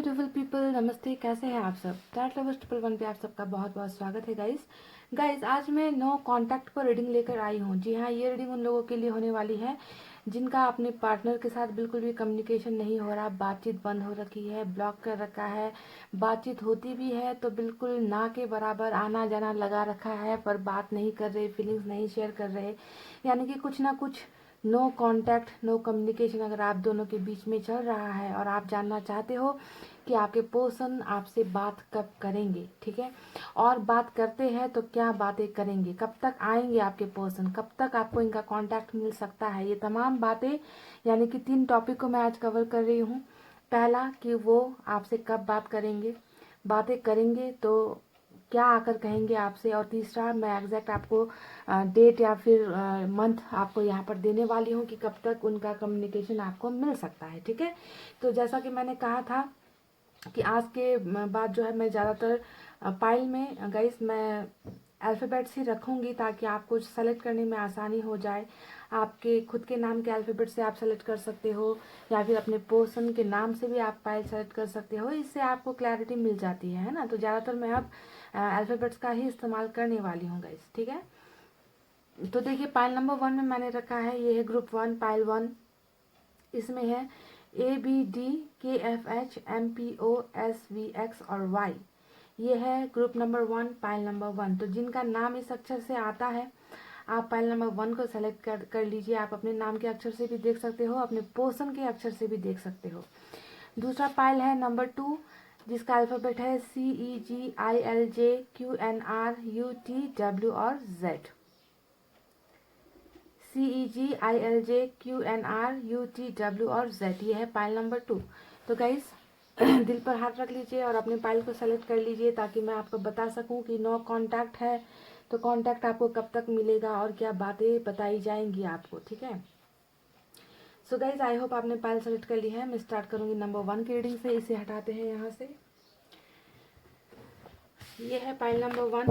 Beautiful people, नमस्ते। कैसे हैं आप सब? टैट लवर्स 111 पे आप सबका बहुत बहुत स्वागत है गाइस आज मैं नो कांटेक्ट पर रीडिंग लेकर आई हूँ। जी हाँ, ये रीडिंग उन लोगों के लिए होने वाली है जिनका अपने पार्टनर के साथ बिल्कुल भी कम्युनिकेशन नहीं हो रहा, बातचीत बंद हो रखी है, ब्लॉक कर रखा है। बातचीत होती भी है तो बिल्कुल ना के बराबर आना जाना लगा रखा है, पर बात नहीं कर रहे, फीलिंग्स नहीं शेयर कर रहे, यानी कि कुछ ना कुछ नो कांटेक्ट नो कम्युनिकेशन अगर आप दोनों के बीच में चल रहा है और आप जानना चाहते हो कि आपके पर्सन आपसे बात कब करेंगे, ठीक है, और बात करते हैं तो क्या बातें करेंगे, कब तक आएंगे आपके पर्सन, कब तक आपको इनका कांटेक्ट मिल सकता है, ये तमाम बातें यानी कि 3 टॉपिक को मैं आज कवर कर रही हूँ। पहला कि वो आपसे कब बात करेंगे, बातें करेंगे तो क्या आकर कहेंगे आपसे, और तीसरा मैं एग्जैक्ट आपको डेट या फिर मंथ आपको यहाँ पर देने वाली हूँ कि कब तक उनका कम्युनिकेशन आपको मिल सकता है, ठीक है। तो जैसा कि मैंने कहा था कि आज के बाद जो है मैं ज़्यादातर पाइल में गाइस मैं अल्फ़ाबेट्स ही रखूँगी ताकि आपको सेलेक्ट करने में आसानी हो जाए। आपके खुद के नाम के अल्फ़ाबेट से आप सेलेक्ट कर सकते हो या फिर अपने पर्सन के नाम से भी आप पाइल सेलेक्ट कर सकते हो, इससे आपको क्लैरिटी मिल जाती है ना। तो ज़्यादातर मैं अब अल्फ़ाबेट्स का ही इस्तेमाल करने वाली हूँ गाइस, ठीक है। तो देखिए पाइल नंबर 1 में मैंने रखा है, ये है ग्रुप 1 पाइल 1। इसमें है ABDKFHMPOSVX और Y। ये है ग्रुप नंबर 1 पाइल नंबर 1। तो जिनका नाम इस अक्षर से आता है आप पाइल नंबर 1 को सेलेक्ट कर लीजिए। आप अपने नाम के अक्षर से भी देख सकते हो, अपने पर्सन के अक्षर से भी देख सकते हो। दूसरा पाइल है नंबर 2 जिसका अल्फ़ाबेट है CEGILJQNRUTW और Z। CEGILJQNRUTW और Z, ये है पाइल नंबर 2। तो गाइस दिल पर हाथ रख लीजिए और अपने पाइल को सेलेक्ट कर लीजिए ताकि मैं आपको बता सकूं कि नो कांटेक्ट है तो कांटेक्ट आपको कब तक मिलेगा और क्या बातें बताई जाएंगी आपको, ठीक है। सो गाइज आई होप आपने पाइल सेलेक्ट कर ली है। मैं स्टार्ट करूंगी नंबर 1 की रीडिंग से। इसे हटाते हैं यहाँ से। ये है पाइल नंबर 1।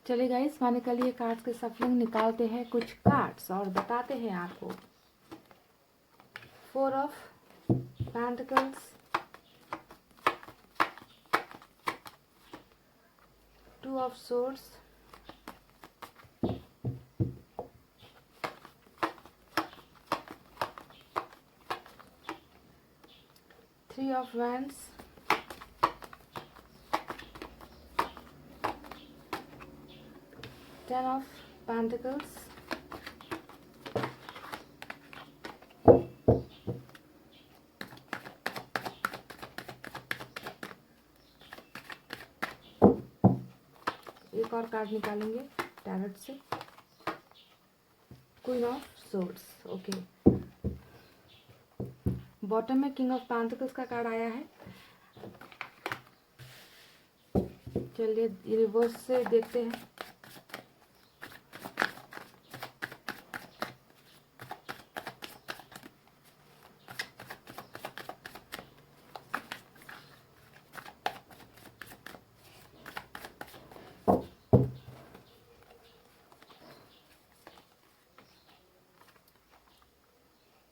चलिए गाइस मैंने कल ये कार्ड्स के सफलिंग निकालते हैं कुछ कार्ड्स और बताते हैं आपको। 4 of pentacles, 2 of swords, 3 of wands, 10 of pentacles, एक और कार्ड निकालेंगे टैरोट से, queen of swords. Okay, bottom में किंग ऑफ पेंटिकल्स का कार्ड आया है। चलिए रिवर्स से देखते हैं।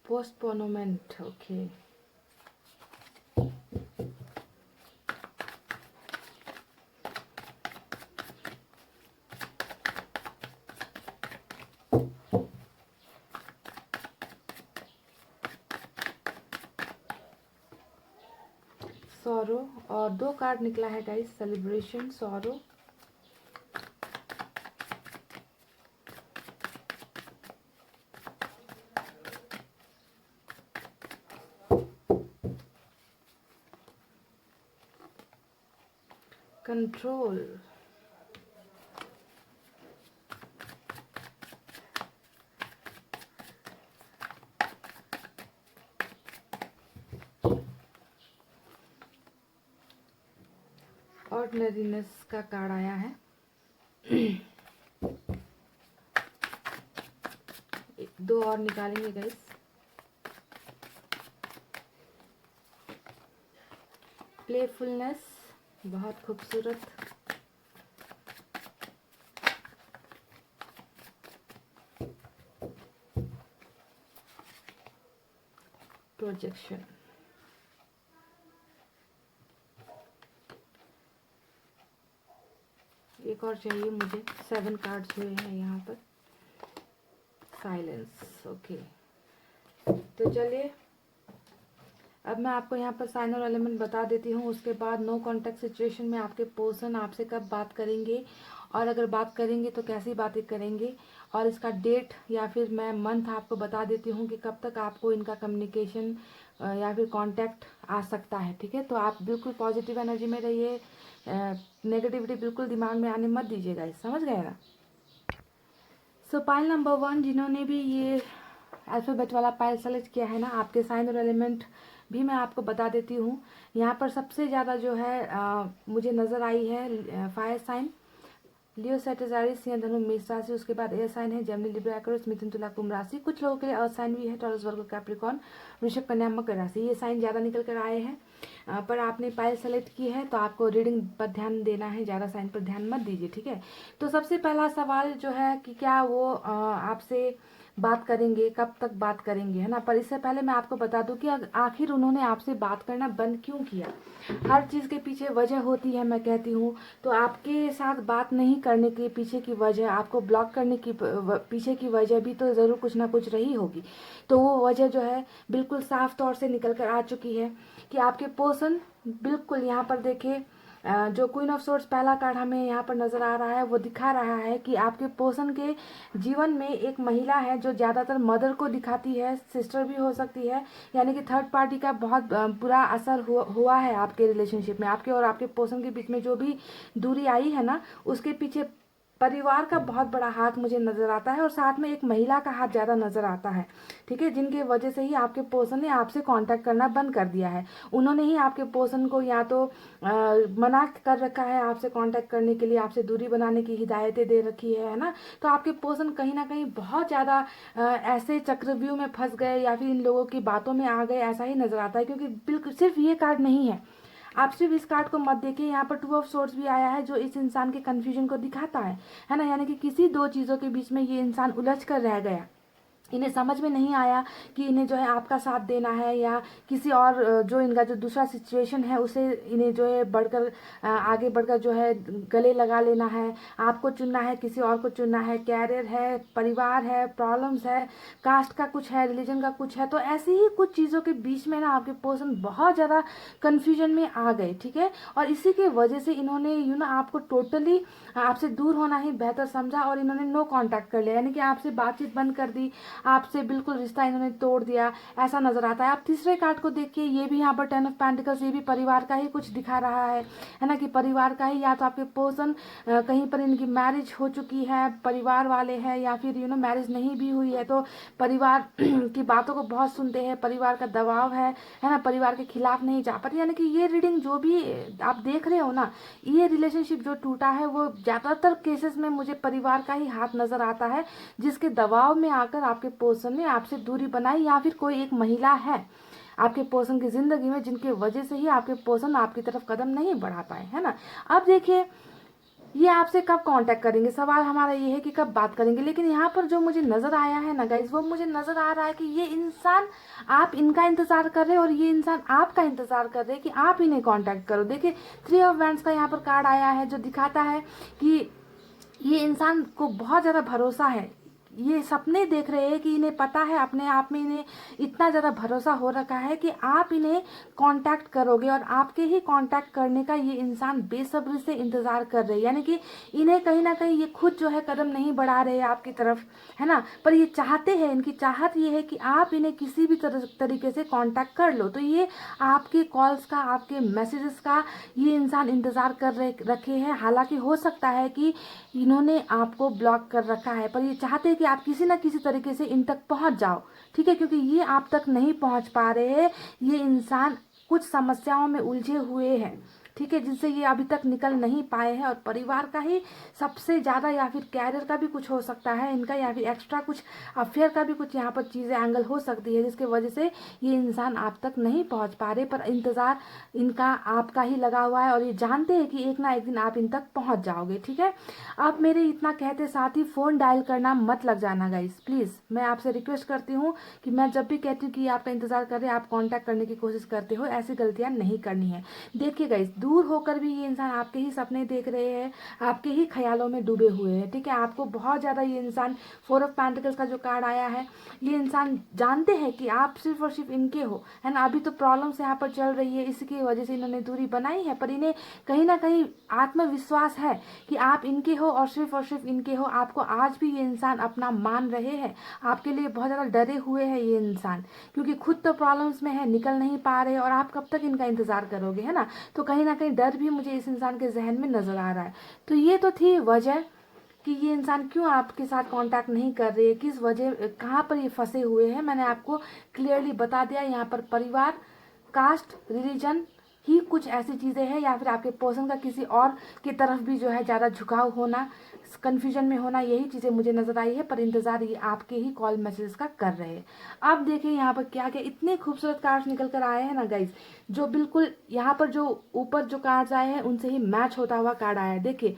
Postponement, okay. सॉरो, और 2 कार्ड निकला है guys, celebration, sorrow, control, ordinariness का कार्ड आया है। दो और निकालेंगे गाइस। प्लेफुलनेस, बहुत खूबसूरत। प्रोजेक्शन, एक और चाहिए मुझे। 7 कार्ड्स हुए हैं यहाँ पर। Silence, okay. तो चलिए अब मैं आपको यहाँ पर साइन और एलिमेंट बता देती हूँ। उसके बाद नो कॉन्टैक्ट सिचुएशन में आपके पर्सन आपसे कब बात करेंगे, और अगर बात करेंगे तो कैसी बातें करेंगे, और इसका डेट या फिर मैं मंथ आपको बता देती हूँ कि कब तक आपको इनका कम्युनिकेशन या फिर कांटेक्ट आ सकता है। ठीक है, तो आप बिल्कुल पॉजिटिव एनर्जी में रहिए, नेगेटिविटी बिल्कुल दिमाग में आने मत दीजिएगा, समझ गए ना। सो पाइल नंबर 1 जिन्होंने भी ये अल्फ़ाबेट वाला पाइल सेलेक्ट किया है ना, आपके साइन और एलिमेंट भी मैं आपको बता देती हूँ। यहाँ पर सबसे ज़्यादा जो है मुझे नज़र आई है फायर साइन, लियो, सैजिटेरियस, सिंह, धनु, मेष राशि। उसके बाद एयर साइन है जेमिनी, लिब्रा, एक्वेरियस, मिथुन, तुला, कुंभ राशि। कुछ लोगों के लिए अर्थ साइन भी है, टॉरस, वर्गो, कैप्रिकॉर्न, वृषभ, कन्या, मकर राशि। ये साइन ज़्यादा निकल कर आए हैं। पर आपने पाइल सेलेक्ट की है तो आपको रीडिंग पर ध्यान देना है, ज़्यादा साइन पर ध्यान मत दीजिए। ठीक है, तो सबसे पहला सवाल जो है कि क्या वो आपसे बात करेंगे, कब तक बात करेंगे, है ना। पर इससे पहले मैं आपको बता दूं कि आखिर उन्होंने आपसे बात करना बंद क्यों किया। हर चीज़ के पीछे वजह होती है, मैं कहती हूँ। तो आपके साथ बात नहीं करने के पीछे की वजह, आपको ब्लॉक करने की पीछे की वजह भी तो ज़रूर कुछ ना कुछ रही होगी। तो वो वजह जो है बिल्कुल साफ तौर से निकल कर आ चुकी है कि आपके पर्सन बिल्कुल, यहाँ पर देखिए जो क्वीन ऑफ सोर्ड्स पहला कार्ड हमें यहाँ पर नजर आ रहा है, वो दिखा रहा है कि आपके पर्सन के जीवन में एक महिला है जो ज़्यादातर मदर को दिखाती है, सिस्टर भी हो सकती है, यानी कि थर्ड पार्टी का बहुत बुरा असर हुआ है आपके रिलेशनशिप में। आपके और आपके पर्सन के बीच में जो भी दूरी आई है ना, उसके पीछे परिवार का बहुत बड़ा हाथ मुझे नजर आता है, और साथ में एक महिला का हाथ ज़्यादा नजर आता है। ठीक है, जिनके वजह से ही आपके पर्सन ने आपसे कांटेक्ट करना बंद कर दिया है। उन्होंने ही आपके पर्सन को या तो मना कर रखा है आपसे कांटेक्ट करने के लिए, आपसे दूरी बनाने की हिदायतें दे रखी है ना। तो आपके पर्सन कहीं ना कहीं बहुत ज़्यादा ऐसे चक्रव्यूह में फंस गए या फिर इन लोगों की बातों में आ गए, ऐसा ही नजर आता है। क्योंकि बिल्कुल सिर्फ ये कार्ड नहीं है, आप सिर्फ इस कार्ड को मत देखिए, यहाँ पर 2 ऑफ सोर्ड्स भी आया है जो इस इंसान के कंफ्यूजन को दिखाता है ना। यानी कि किसी दो चीज़ों के बीच में ये इंसान उलझ कर रह गया। इन्हें समझ में नहीं आया कि इन्हें जो है आपका साथ देना है या किसी और जो इनका जो दूसरा सिचुएशन है उसे इन्हें जो है बढ़कर आगे बढ़कर जो है गले लगा लेना है, आपको चुनना है, किसी और को चुनना है, कैरियर है, परिवार है, प्रॉब्लम्स है, कास्ट का कुछ है, रिलीजन का कुछ है। तो ऐसे ही कुछ चीज़ों के बीच में ना आपके पर्सन बहुत ज़्यादा कन्फ्यूजन में आ गए। ठीक है, और इसी के वजह से इन्होंने आपको टोटली आपसे दूर होना ही बेहतर समझा और इन्होंने नो कॉन्टैक्ट कर लिया, यानी कि आपसे बातचीत बंद कर दी, आपसे बिल्कुल रिश्ता इन्होंने तोड़ दिया, ऐसा नजर आता है। आप तीसरे कार्ड को देखिए, ये भी यहाँ पर 10 ऑफ पेंटिकल्स, ये भी परिवार का ही कुछ दिखा रहा है ना, कि परिवार का ही, या तो आपके पर्सन कहीं पर इनकी मैरिज हो चुकी है, परिवार वाले हैं, या फिर मैरिज नहीं भी हुई है तो परिवार की बातों को बहुत सुनते हैं, परिवार का दबाव है ना, परिवार के खिलाफ नहीं जा पाते। यानी कि ये रीडिंग जो भी आप देख रहे हो ना, ये रिलेशनशिप जो टूटा है वो ज़्यादातर केसेस में मुझे परिवार का ही हाथ नजर आता है, जिसके दबाव में आकर आपके पर्सन ने आपसे दूरी बनाई, या फिर कोई एक महिला है आपके पर्सन की जिंदगी में जिनके वजह से ही आपके पर्सन आपकी तरफ कदम नहीं बढ़ा पाए, है ना। अब देखिए ये आपसे कब कांटेक्ट करेंगे, सवाल हमारा ये है कि कब बात करेंगे। लेकिन यहाँ पर जो मुझे नजर आया है ना गाइज, वो मुझे नजर आ रहा है कि ये इंसान, आप इनका इंतजार कर रहे हैं और ये इंसान आपका इंतजार कर रहे हैं कि आप इन्हें कांटेक्ट करो। देखिए 3 ऑफ वैंड्स का यहाँ पर कार्ड आया है जो दिखाता है कि ये इंसान को बहुत ज़्यादा भरोसा है ये सपने देख रहे हैं कि इन्हें पता है, अपने आप में इन्हें इतना ज़्यादा भरोसा हो रखा है कि आप इन्हें कांटेक्ट करोगे और आपके ही कांटेक्ट करने का ये इंसान बेसब्री से इंतज़ार कर रहे हैं। यानी कि इन्हें कहीं ना कहीं ये खुद जो है कदम नहीं बढ़ा रहे हैं आपकी तरफ, है ना, पर ये चाहते हैं, इनकी चाहत ये है कि आप इन्हें किसी भी तरीके से कांटेक्ट कर लो। तो ये आपके कॉल्स का, आपके मैसेजेस का ये इंसान इंतज़ार कर रखे हैं। हालांकि हो सकता है कि इन्होंने आपको ब्लॉक कर रखा है, पर ये चाहते हैं कि आप किसी ना किसी तरीके से इन तक पहुंच जाओ, ठीक है, क्योंकि ये आप तक नहीं पहुंच पा रहे हैं। ये इंसान कुछ समस्याओं में उलझे हुए हैं, ठीक है, जिनसे ये अभी तक निकल नहीं पाए हैं। और परिवार का ही सबसे ज़्यादा, या फिर कैरियर का भी कुछ हो सकता है इनका, या फिर एक्स्ट्रा कुछ अफेयर का भी कुछ यहाँ पर चीज़ें एंगल हो सकती है, जिसके वजह से ये इंसान आप तक नहीं पहुँच पा रहे। पर इंतज़ार इनका आपका ही लगा हुआ है और ये जानते हैं कि एक ना एक दिन आप इन तक पहुँच जाओगे, ठीक है। आप मेरे इतना कहते साथ ही फ़ोन डायल करना मत लग जाना गाइस, प्लीज़। मैं आपसे रिक्वेस्ट करती हूँ कि मैं जब भी कहती हूँ कि आपका इंतज़ार कर रहे हैं, आप कॉन्टैक्ट करने की कोशिश करते हो, ऐसी गलतियाँ नहीं करनी है। देखिए गाइस, दूर होकर भी ये इंसान आपके ही सपने देख रहे हैं, आपके ही ख्यालों में डूबे हुए हैं, ठीक है। आपको बहुत ज़्यादा ये इंसान, 4 ऑफ पेंटिकल्स का जो कार्ड आया है, ये इंसान जानते हैं कि आप सिर्फ और सिर्फ इनके हो, है ना। अभी तो प्रॉब्लम्स यहाँ पर चल रही है, इसकी वजह से इन्होंने दूरी बनाई है, पर इन्हें कहीं ना कहीं आत्मविश्वास है कि आप इनके हो और सिर्फ इनके हो। आपको आज भी ये इंसान अपना मान रहे हैं, आपके लिए बहुत ज़्यादा डरे हुए हैं ये इंसान, क्योंकि खुद तो प्रॉब्लम्स में है, निकल नहीं पा रहे, और आप कब तक इनका इंतज़ार करोगे, है ना। तो कहीं ना कहीं डर भी मुझे इस इंसान के जहन में नज़र आ रहा है। तो ये तो थी वजह कि ये इंसान क्यों आपके साथ कांटेक्ट नहीं कर रहे, किस वजह, कहाँ पर ये फंसे हुए हैं। मैंने आपको क्लियरली बता दिया। यहाँ पर परिवार, कास्ट, रिलीजन ही कुछ ऐसी चीज़ें हैं, या फिर आपके पर्सन का किसी और की तरफ भी जो है ज़्यादा झुकाव होना, कन्फ्यूजन में होना, यही चीज़ें मुझे नज़र आई है। पर इंतज़ार ये आपके ही कॉल मैसेज का कर रहे हैं। अब देखिए यहाँ पर क्या क्या इतने खूबसूरत कार्ड्स निकल कर आए हैं ना गाइज, जो बिल्कुल यहाँ पर जो ऊपर जो कार्ड्स आए हैं उनसे ही मैच होता हुआ कार्ड आया है। देखिए,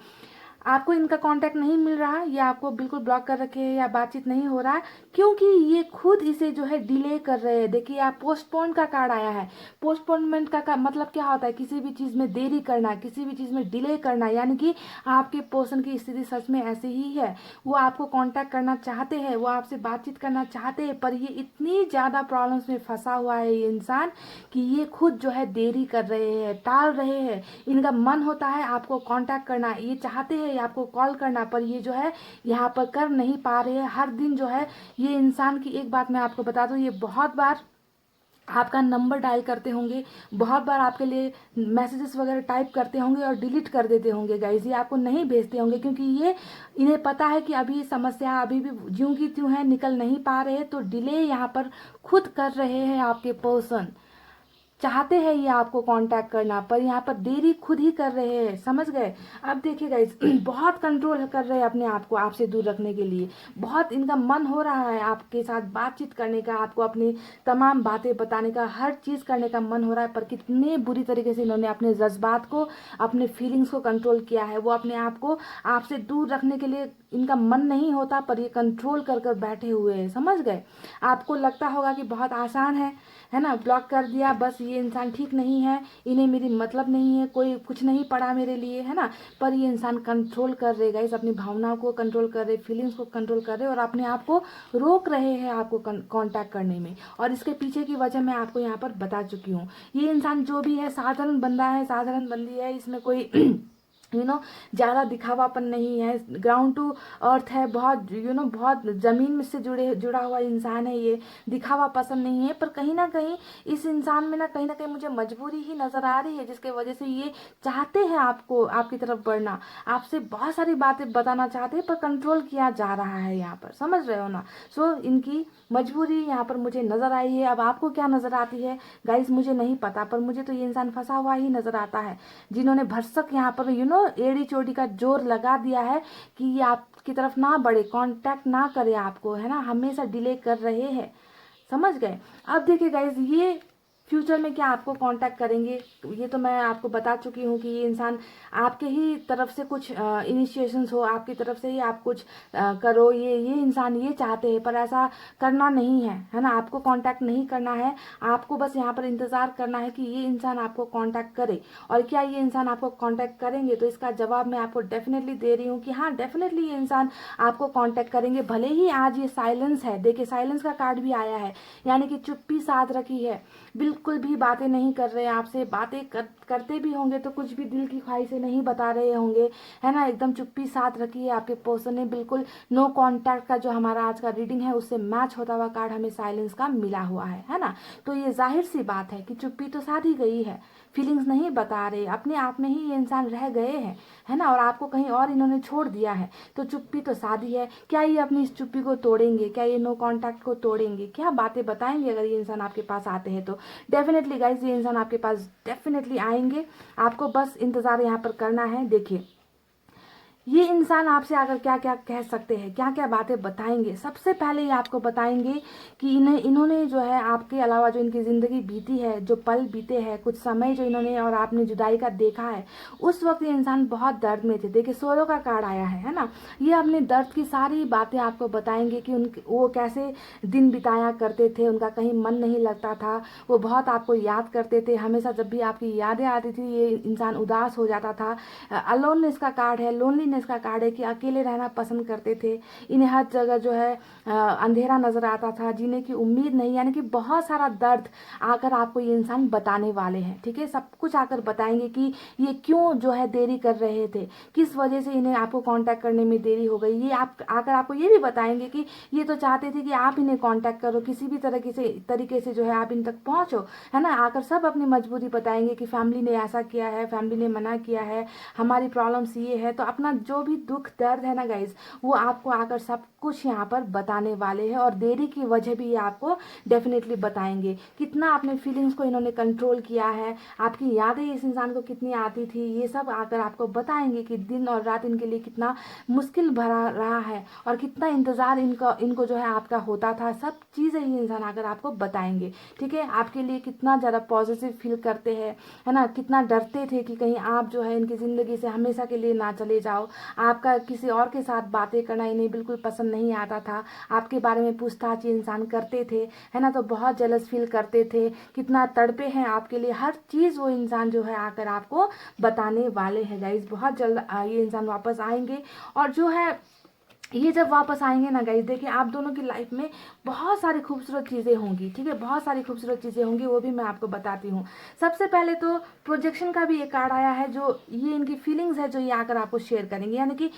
आपको इनका कांटेक्ट नहीं मिल रहा, या आपको बिल्कुल ब्लॉक कर रखे हैं, या बातचीत नहीं हो रहा है, क्योंकि ये खुद इसे जो है डिले कर रहे हैं। देखिए, आप पोस्टपोन का कार्ड आया है। पोस्टपोनमेंट का मतलब क्या होता है? किसी भी चीज़ में देरी करना, किसी भी चीज़ में डिले करना। यानी कि आपके पर्सन की स्थिति सच में ऐसी ही है, वो आपको कांटेक्ट करना चाहते हैं, वो आपसे बातचीत करना चाहते हैं, पर ये इतनी ज़्यादा प्रॉब्लम्स में फंसा हुआ है ये इंसान कि ये खुद जो है देरी कर रहे हैं, टाल रहे हैं। इनका मन होता है आपको कांटेक्ट करना, ये चाहते हैं आपको कॉल करना, पर ये जो है यहाँ पर कर नहीं पा रहे हैं। हर दिन जो है ये इंसान की, एक बात मैं आपको बता दूं, ये बहुत बार आपका नंबर डायल करते होंगे, बहुत बार आपके लिए मैसेजेस वगैरह टाइप करते होंगे और डिलीट कर देते होंगे गाइज। ये आपको नहीं भेजते होंगे, क्योंकि ये इन्हें पता है कि अभी समस्या अभी भी ज्यों की त्यों है, निकल नहीं पा रहे हैं। तो डिले यहाँ पर खुद कर रहे हैं आपके पर्सन। चाहते हैं ये आपको कांटेक्ट करना, पर यहाँ पर देरी खुद ही कर रहे हैं, समझ गए। अब देखिए गाइस, बहुत कंट्रोल कर रहे हैं अपने आप को आपसे दूर रखने के लिए। बहुत इनका मन हो रहा है आपके साथ बातचीत करने का, आपको अपनी तमाम बातें बताने का, हर चीज़ करने का मन हो रहा है। पर कितने बुरी तरीके से इन्होंने अपने जज्बात को, अपने फीलिंग्स को कंट्रोल किया है। वो अपने आप को आपसे दूर रखने के लिए इनका मन नहीं होता, पर ये कंट्रोल कर कर बैठे हुए हैं, समझ गए। आपको लगता होगा कि बहुत आसान है ना, ब्लॉक कर दिया बस, ये इंसान ठीक नहीं है, इन्हें मेरी मतलब नहीं है, कोई कुछ नहीं पड़ा मेरे लिए, है ना। पर ये इंसान कंट्रोल कर रहे गाइस, अपनी भावनाओं को कंट्रोल कर रहे, फीलिंग्स को कंट्रोल कर रहे, और अपने आप को रोक रहे हैं आपको कांटेक्ट करने में। और इसके पीछे की वजह मैं आपको यहाँ पर बता चुकी हूँ। ये इंसान जो भी है, साधारण बंदा है, साधारण बंदी है, इसमें कोई ज़्यादा दिखावापन नहीं है, ग्राउंड टू अर्थ है, बहुत बहुत ज़मीन में से जुड़ा हुआ इंसान है ये। दिखावा पसंद नहीं है, पर कहीं ना कहीं इस इंसान में ना कहीं मुझे मजबूरी ही नज़र आ रही है, जिसके वजह से ये चाहते हैं आपको, आपकी तरफ बढ़ना, आपसे बहुत सारी बातें बताना चाहते हैं, पर कंट्रोल किया जा रहा है यहाँ पर, समझ रहे हो ना। सो इनकी मजबूरी यहाँ पर मुझे नज़र आई है। अब आपको क्या नज़र आती है गाइस, मुझे नहीं पता, पर मुझे तो ये इंसान फंसा हुआ ही नज़र आता है, जिन्होंने भरसक यहाँ पर एड़ी चोटी का जोर लगा दिया है कि ये आपकी तरफ ना बढ़े, कांटेक्ट ना करे आपको, है ना, हमेशा डिले कर रहे हैं, समझ गए। अब देखिए गाइज, ये फ्यूचर में क्या आपको कांटेक्ट करेंगे ये तो मैं आपको बता चुकी हूँ कि ये इंसान आपके ही तरफ से कुछ इनिशिएशंस हो, आपकी तरफ से ही आप कुछ करो, ये इंसान ये चाहते हैं, पर ऐसा करना नहीं है ना। आपको कांटेक्ट नहीं करना है, आपको बस यहाँ पर इंतज़ार करना है कि ये इंसान आपको कांटेक्ट करे। और क्या ये इंसान आपको कांटेक्ट करेंगे, तो इसका जवाब मैं आपको डेफिनेटली दे रही हूँ कि हाँ, डेफिनेटली ये इंसान आपको कांटेक्ट करेंगे। भले ही आज ये साइलेंस है, देखिए साइलेंस का कार्ड भी आया है, यानी कि चुप्पी साध रखी है, बिल्कुल भी बातें नहीं कर रहे हैं आपसे, बातें करते भी होंगे तो कुछ भी दिल की ख्वाहिशें नहीं बता रहे होंगे, है ना। एकदम चुप्पी साध रखी है आपके पर्सन ने, बिल्कुल नो कांटेक्ट का जो हमारा आज का रीडिंग है उससे मैच होता हुआ कार्ड हमें साइलेंस का मिला हुआ है ना। तो ये जाहिर सी बात है कि चुप्पी तो साधी गई है, फीलिंग्स नहीं बता रहे, अपने आप में ही ये इंसान रह गए हैं, है ना, और आपको कहीं और इन्होंने छोड़ दिया है। तो चुप्पी तो साधी है, क्या ये अपनी इस चुप्पी को तोड़ेंगे, क्या ये नो कांटेक्ट को तोड़ेंगे, क्या बातें बताएंगे अगर ये इंसान आपके पास आते हैं तो। डेफिनेटली गाइज ये इंसान आपके पास डेफिनेटली आएंगे, आपको बस इंतजार यहाँ पर करना है। देखिए ये इंसान आपसे आकर क्या क्या कह सकते हैं, क्या क्या बातें बताएंगे। सबसे पहले ये आपको बताएंगे कि इन्होंने जो है आपके अलावा जो इनकी ज़िंदगी बीती है, जो पल बीते हैं, कुछ समय जो इन्होंने और आपने जुदाई का देखा है, उस वक्त ये इंसान बहुत दर्द में थे। देखिए सोरो का कार्ड आया है ना। ये अपने दर्द की सारी बातें आपको बताएंगे कि वो कैसे दिन बिताया करते थे, उनका कहीं मन नहीं लगता था, वो बहुत आपको याद करते थे, हमेशा जब भी आपकी यादें आती थी ये इंसान उदास हो जाता था। अलोननेस का कार्ड है, लोनलीनेस का कार्ड है कि अकेले रहना पसंद करते थे, इन्हें हर जगह जो है अंधेरा नजर आता था, जीने की उम्मीद नहीं, यानी कि बहुत सारा दर्द आकर आपको ये इंसान बताने वाले हैं। ठीक है, सब कुछ आकर बताएंगे कि ये क्यों जो है देरी कर रहे थे, किस वजह से इन्हें आपको कांटेक्ट करने में देरी हो गई। ये आप आकर आपको ये भी बताएंगे कि ये तो चाहते थे कि आप इन्हें कांटेक्ट करो, किसी भी तरीके से जो है आप इन तक पहुंचो, है ना। आकर सब अपनी मजबूरी बताएंगे कि फैमिली ने ऐसा किया है, फैमिली ने मना किया है, हमारी प्रॉब्लम्स ये है। तो अपना जो भी दुख दर्द है ना गाइज, वो आपको आकर सब कुछ यहाँ पर बताने वाले हैं, और देरी की वजह भी ये आपको डेफिनेटली बताएंगे। कितना अपने फीलिंग्स को इन्होंने कंट्रोल किया है, आपकी यादें इस इंसान को कितनी आती थी, ये सब आकर आपको बताएंगे कि दिन और रात इनके लिए कितना मुश्किल भरा रहा है, और कितना इंतजार इनको जो है आपका होता था। सब चीज़ें ये इंसान आकर आपको बताएंगे। ठीक है, आपके लिए कितना ज़्यादा पॉजिटिव फील करते हैं, है ना, कितना डरते थे कि कहीं आप जो है इनकी ज़िंदगी से हमेशा के लिए ना चले जाओ। आपका किसी और के साथ बातें करना इन्हें बिल्कुल पसंद नहीं आता था, आपके बारे में पूछताछ ये इंसान करते थे, है ना, तो बहुत जेलस फील करते थे, कितना तड़पे हैं आपके लिए, हर चीज़ वो इंसान जो है आकर आपको बताने वाले हैं गाइज। बहुत जल्द ये इंसान वापस आएंगे, और जो है ये जब वापस आएंगे ना गाइज, देखिए आप दोनों की लाइफ में बहुत सारी खूबसूरत चीज़ें होंगी। ठीक है, बहुत सारी खूबसूरत चीज़ें होंगी, वो भी मैं आपको बताती हूँ। सबसे पहले तो प्रोजेक्शन का भी एक कार्ड आया है, जो ये इनकी फीलिंग्स है जो ये आकर आपको शेयर करेंगे। यानी कि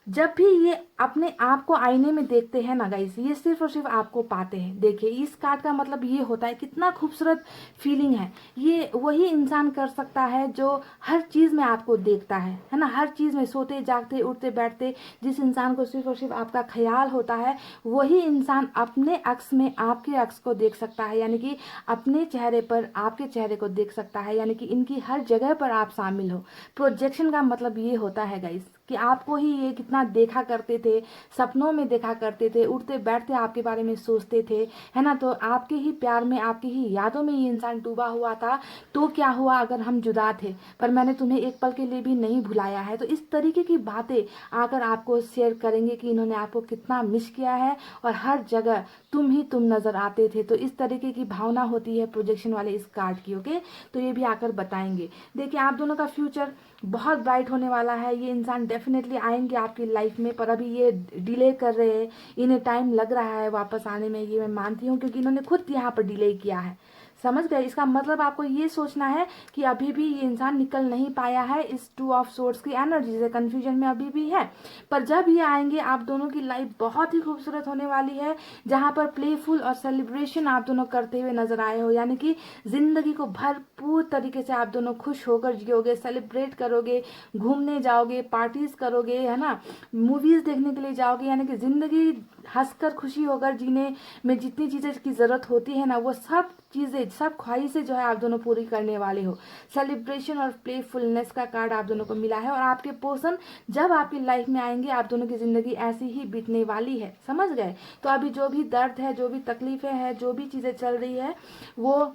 जब भी ये अपने आप को आईने में देखते हैं ना गाइस, ये सिर्फ और सिर्फ आपको पाते हैं। देखिए इस कार्ड का मतलब ये होता है, कितना खूबसूरत फीलिंग है। ये वही इंसान कर सकता है जो हर चीज़ में आपको देखता है ना, हर चीज़ में, सोते जागते उठते बैठते, जिस इंसान को सिर्फ और सिर्फ आपका ख्याल होता है, वही इंसान अपने अक्स में आपके अक्स को देख सकता है, यानी कि अपने चेहरे पर आपके चेहरे को देख सकता है, यानी कि इनकी हर जगह पर आप शामिल हो। प्रोजेक्शन का मतलब ये होता है गाइस कि आपको ही ये कितना देखा करते थे, सपनों में देखा करते थे, उठते बैठते आपके बारे में सोचते थे, है ना। तो आपके ही प्यार में, आपकी ही यादों में ये इंसान डूबा हुआ था। तो क्या हुआ अगर हम जुदा थे, पर मैंने तुम्हें एक पल के लिए भी नहीं भुलाया है। तो इस तरीके की बातें आकर आपको शेयर करेंगे कि इन्होंने आपको कितना मिस किया है, और हर जगह तुम ही तुम नजर आते थे। तो इस तरीके की भावना होती है प्रोजेक्शन वाले इस कार्ड की। ओके, तो ये भी आकर बताएंगे। देखिए आप दोनों का फ्यूचर बहुत ब्राइट होने वाला है। ये इंसान डेफिनेटली आएंगे आपकी लाइफ में, पर अभी ये डिले कर रहे हैं, इन्हें टाइम लग रहा है वापस आने में, ये मैं मानती हूँ, क्योंकि इन्होंने खुद यहाँ पर डिले किया है। समझ गए, इसका मतलब आपको ये सोचना है कि अभी भी ये इंसान निकल नहीं पाया है इस 2 ऑफ सोर्ड्स की एनर्जी से, कंफ्यूजन में अभी भी है। पर जब ये आएंगे आप दोनों की लाइफ बहुत ही खूबसूरत होने वाली है, जहाँ पर प्लेफुल और सेलिब्रेशन आप दोनों करते हुए नजर आए हो, यानी कि जिंदगी को भरपूर तरीके से आप दोनों खुश होकर जियोगे, सेलिब्रेट करोगे, घूमने जाओगे, पार्टीज करोगे, है ना, मूवीज देखने के लिए जाओगे, यानी कि जिंदगी हंसकर खुशी होकर जीने में जितनी चीजें की जरूरत होती है ना, वो सब चीजें, सब ख्वाहिशें जो है आप दोनों पूरी करने वाले हो। सेलिब्रेशन और प्लेफुलनेस का कार्ड आप दोनों को मिला है, और आपके पर्सन जब आपकी लाइफ में आएंगे आप दोनों की जिंदगी ऐसी ही बीतने वाली है। समझ गए, तो अभी जो भी दर्द है, जो भी तकलीफें हैं, जो भी चीजें चल रही है, वो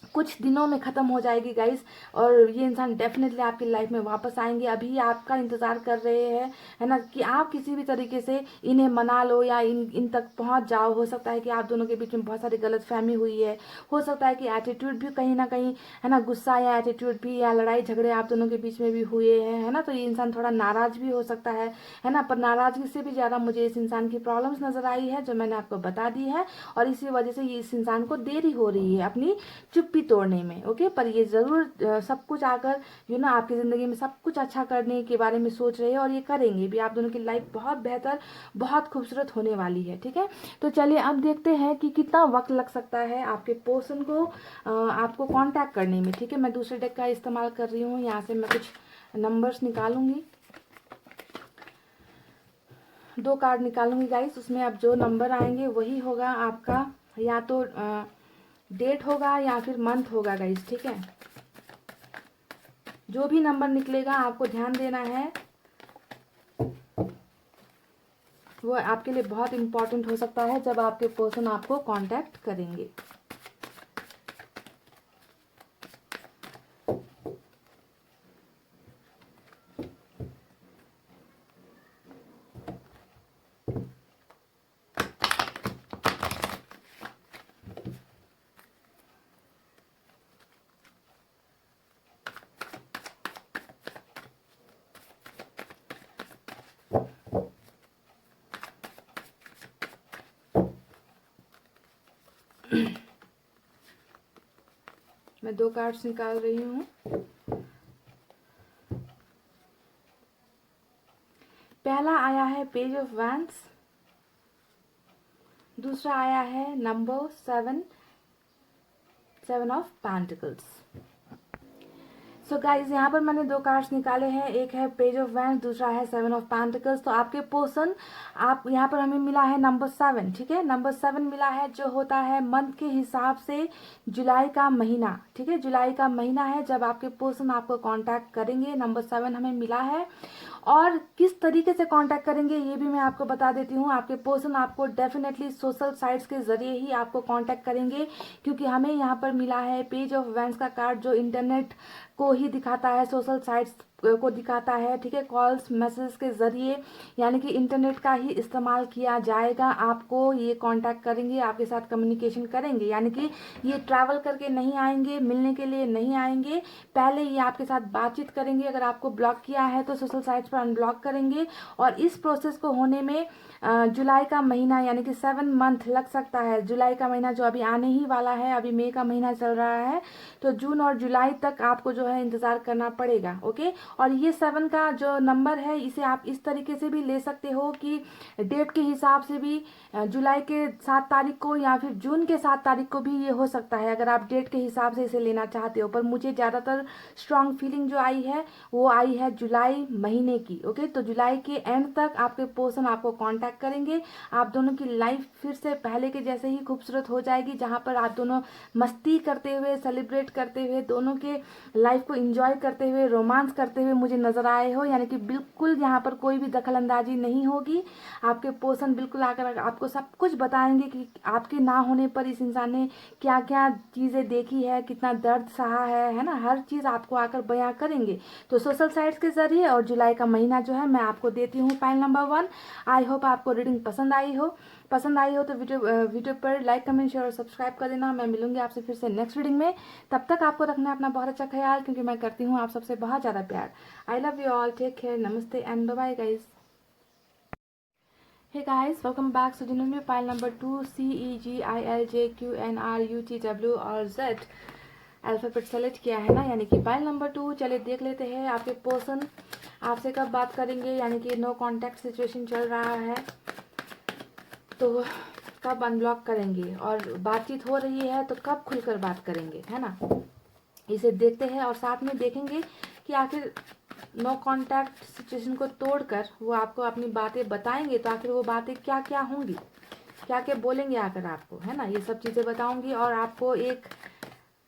कुछ दिनों में ख़त्म हो जाएगी गाइस, और ये इंसान डेफिनेटली आपकी लाइफ में वापस आएंगे। अभी आपका इंतज़ार कर रहे हैं, है ना, कि आप किसी भी तरीके से इन्हें मना लो या इन तक पहुंच जाओ। हो सकता है कि आप दोनों के बीच में बहुत सारी गलतफहमी हुई है, हो सकता है कि एटीट्यूड भी कहीं ना कहीं, है ना, गुस्सा या एटीट्यूड भी या लड़ाई झगड़े आप दोनों के बीच में भी हुए हैं, है ना। तो ये इंसान थोड़ा नाराज़ भी हो सकता है ना। पर नाराज़गी से भी ज़्यादा मुझे इस इंसान की प्रॉब्लम्स नज़र आई है जो मैंने आपको बता दी है, और इसी वजह से ये इस इंसान को देरी हो रही है अपनी चुप्पी तोड़ने में। ओके, पर ये ज़रूर सब कुछ आकर आपकी ज़िंदगी में सब कुछ अच्छा करने के बारे में सोच रहे हैं, और ये करेंगे भी। आप दोनों की लाइफ बहुत बेहतर, बहुत खूबसूरत होने वाली है। ठीक है, तो चलिए अब देखते हैं कि कितना वक्त लग सकता है आपके पर्सन को आपको कांटेक्ट करने में। ठीक है, मैं दूसरे डेक का इस्तेमाल कर रही हूँ, यहाँ से मैं कुछ नंबर्स निकालूंगी, 2 कार्ड निकालूंगी गाइस। उसमें अब जो नंबर आएंगे वही होगा आपका, या तो डेट होगा या फिर मंथ होगा गाइस। ठीक है, जो भी नंबर निकलेगा आपको ध्यान देना है, वो आपके लिए बहुत इंपॉर्टेंट हो सकता है जब आपके पर्सन आपको कांटेक्ट करेंगे। मैं 2 कार्ड्स निकाल रही हूँ। पहला आया है पेज ऑफ वैंड्स, दूसरा आया है number 7, 7 of pentacles. So guys, यहाँ पर मैंने 2 कार्ड्स निकाले हैं, एक है पेज ऑफ वैंड्स, दूसरा है 7 ऑफ पेंटिकल्स। तो आपके पर्सन, आप यहाँ पर हमें मिला है नंबर 7। ठीक है, नंबर 7 मिला है जो होता है मंथ के हिसाब से जुलाई का महीना। ठीक है, जुलाई का महीना है जब आपके पर्सन आपको कांटेक्ट करेंगे, नंबर 7 हमें मिला है। और किस तरीके से कांटेक्ट करेंगे ये भी मैं आपको बता देती हूँ। आपके पर्सन आपको डेफिनेटली सोशल साइट्स के जरिए ही आपको कांटेक्ट करेंगे, क्योंकि हमें यहाँ पर मिला है पेज ऑफ वैंड्स का कार्ड जो इंटरनेट को ही दिखाता है, सोशल साइट्स को दिखाता है। ठीक है, कॉल्स मैसेज के जरिए, यानी कि इंटरनेट का ही इस्तेमाल किया जाएगा। आपको ये कांटेक्ट करेंगे, आपके साथ कम्युनिकेशन करेंगे, यानी कि ये ट्रैवल करके नहीं आएंगे, मिलने के लिए नहीं आएंगे, पहले ये आपके साथ बातचीत करेंगे। अगर आपको ब्लॉक किया है तो सोशल साइट्स पर अनब्लॉक करेंगे, और इस प्रोसेस को होने में जुलाई का महीना यानी कि 7 मंथ लग सकता है। जुलाई का महीना जो अभी आने ही वाला है, अभी मई का महीना चल रहा है, तो जून और जुलाई तक आपको जो है इंतजार करना पड़ेगा। ओके, और ये 7 का जो नंबर है इसे आप इस तरीके से भी ले सकते हो कि डेट के हिसाब से भी जुलाई के 7 तारीख को या फिर जून के 7 तारीख को भी ये हो सकता है, अगर आप डेट के हिसाब से इसे लेना चाहते हो। पर मुझे ज़्यादातर स्ट्रांग फीलिंग जो आई है वो आई है जुलाई महीने की। ओके, तो जुलाई के एंड तक आपके पर्सन आपको कांटेक्ट करेंगे। आप दोनों की लाइफ फिर से पहले के जैसे ही खूबसूरत हो जाएगी, जहाँ पर आप दोनों मस्ती करते हुए, सेलिब्रेट करते हुए, दोनों के लाइफ को एंजॉय करते हुए, रोमांस करते हुए मुझे नजर आए हो। यानी कि बिल्कुल यहाँ पर कोई भी दखल अंदाजी नहीं होगी। आपके पर्सन बिल्कुल आकर आपको सब कुछ बताएंगे कि आपके ना होने पर इस इंसान ने क्या क्या चीज़ें देखी है, कितना दर्द सहा है ना, हर चीज़ आपको आकर बयां करेंगे। तो सोशल साइट्स के जरिए, और जुलाई का महीना जो है मैं आपको देती हूँ पाइल नंबर 1। आई होप आपको रीडिंग पसंद आई हो। तो वीडियो पर लाइक, कमेंट, शेयर और सब्सक्राइब कर देना। मैं मिलूंगी आपसे फिर से नेक्स्ट रीडिंग में। तब तक आपको रखना है अपना बहुत अच्छा ख्याल, क्योंकि मैं करती हूँ आप सबसे बहुत ज़्यादा प्यार। I love you all, take care, नमस्ते and bye bye guys. Hey guys, welcome back। So जिन्होंने पाइल नंबर 2 CEGILJQNRUTW और Z अल्फ़ाबेट सेलेक्ट किया है ना, यानी कि पाइल नंबर 2, चलिए देख लेते हैं आपके पर्सन आपसे कब बात करेंगे। यानी कि नो कांटेक्ट सिचुएशन चल रहा है, तो कब अनब्लॉक करेंगे, और बातचीत हो रही है तो कब खुलकर बात करेंगे, है ना। इसे देखते हैं और साथ में देखेंगे कि आखिर नो कांटेक्ट सिचुएशन को तोड़कर वो आपको अपनी बातें बताएंगे, तो आखिर वो बातें क्या क्या होंगी, क्या क्या बोलेंगे आकर आपको, है ना। ये सब चीज़ें बताऊंगी, और आपको एक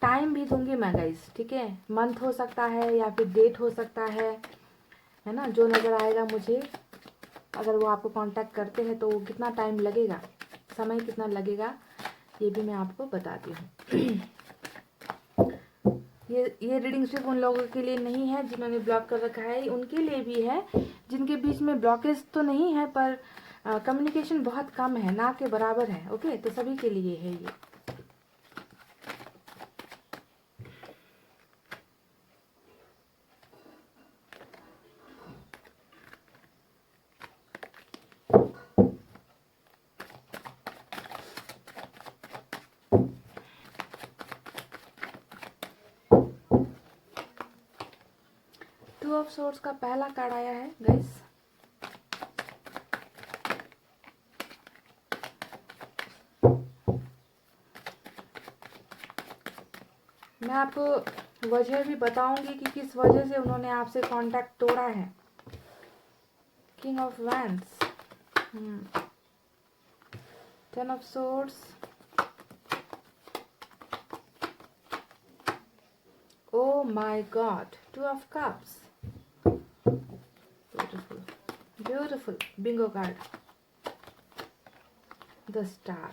टाइम भी दूंगी मैं गाइस। ठीक है, मंथ हो सकता है या फिर डेट हो सकता है ना, जो नज़र आएगा मुझे। अगर वो आपको कांटेक्ट करते हैं तो वो कितना टाइम लगेगा, समय कितना लगेगा, ये भी मैं आपको बताती हूँ। ये रीडिंग सिर्फ उन लोगों के लिए नहीं है जिन्होंने ब्लॉक कर रखा है, उनके लिए भी है जिनके बीच में ब्लॉकेज तो नहीं है पर कम्युनिकेशन बहुत कम है, ना के बराबर है। ओके, तो सभी के लिए है ये। टू ऑफ सोर्ड्स का पहला कार्ड आया है गाइस। मैं आपको वजह भी बताऊंगी कि किस वजह से उन्होंने आपसे कांटेक्ट तोड़ा है। King of wands, 10 of swords, oh my god, 2 of cups, beautiful, beautiful, bingo card, the star।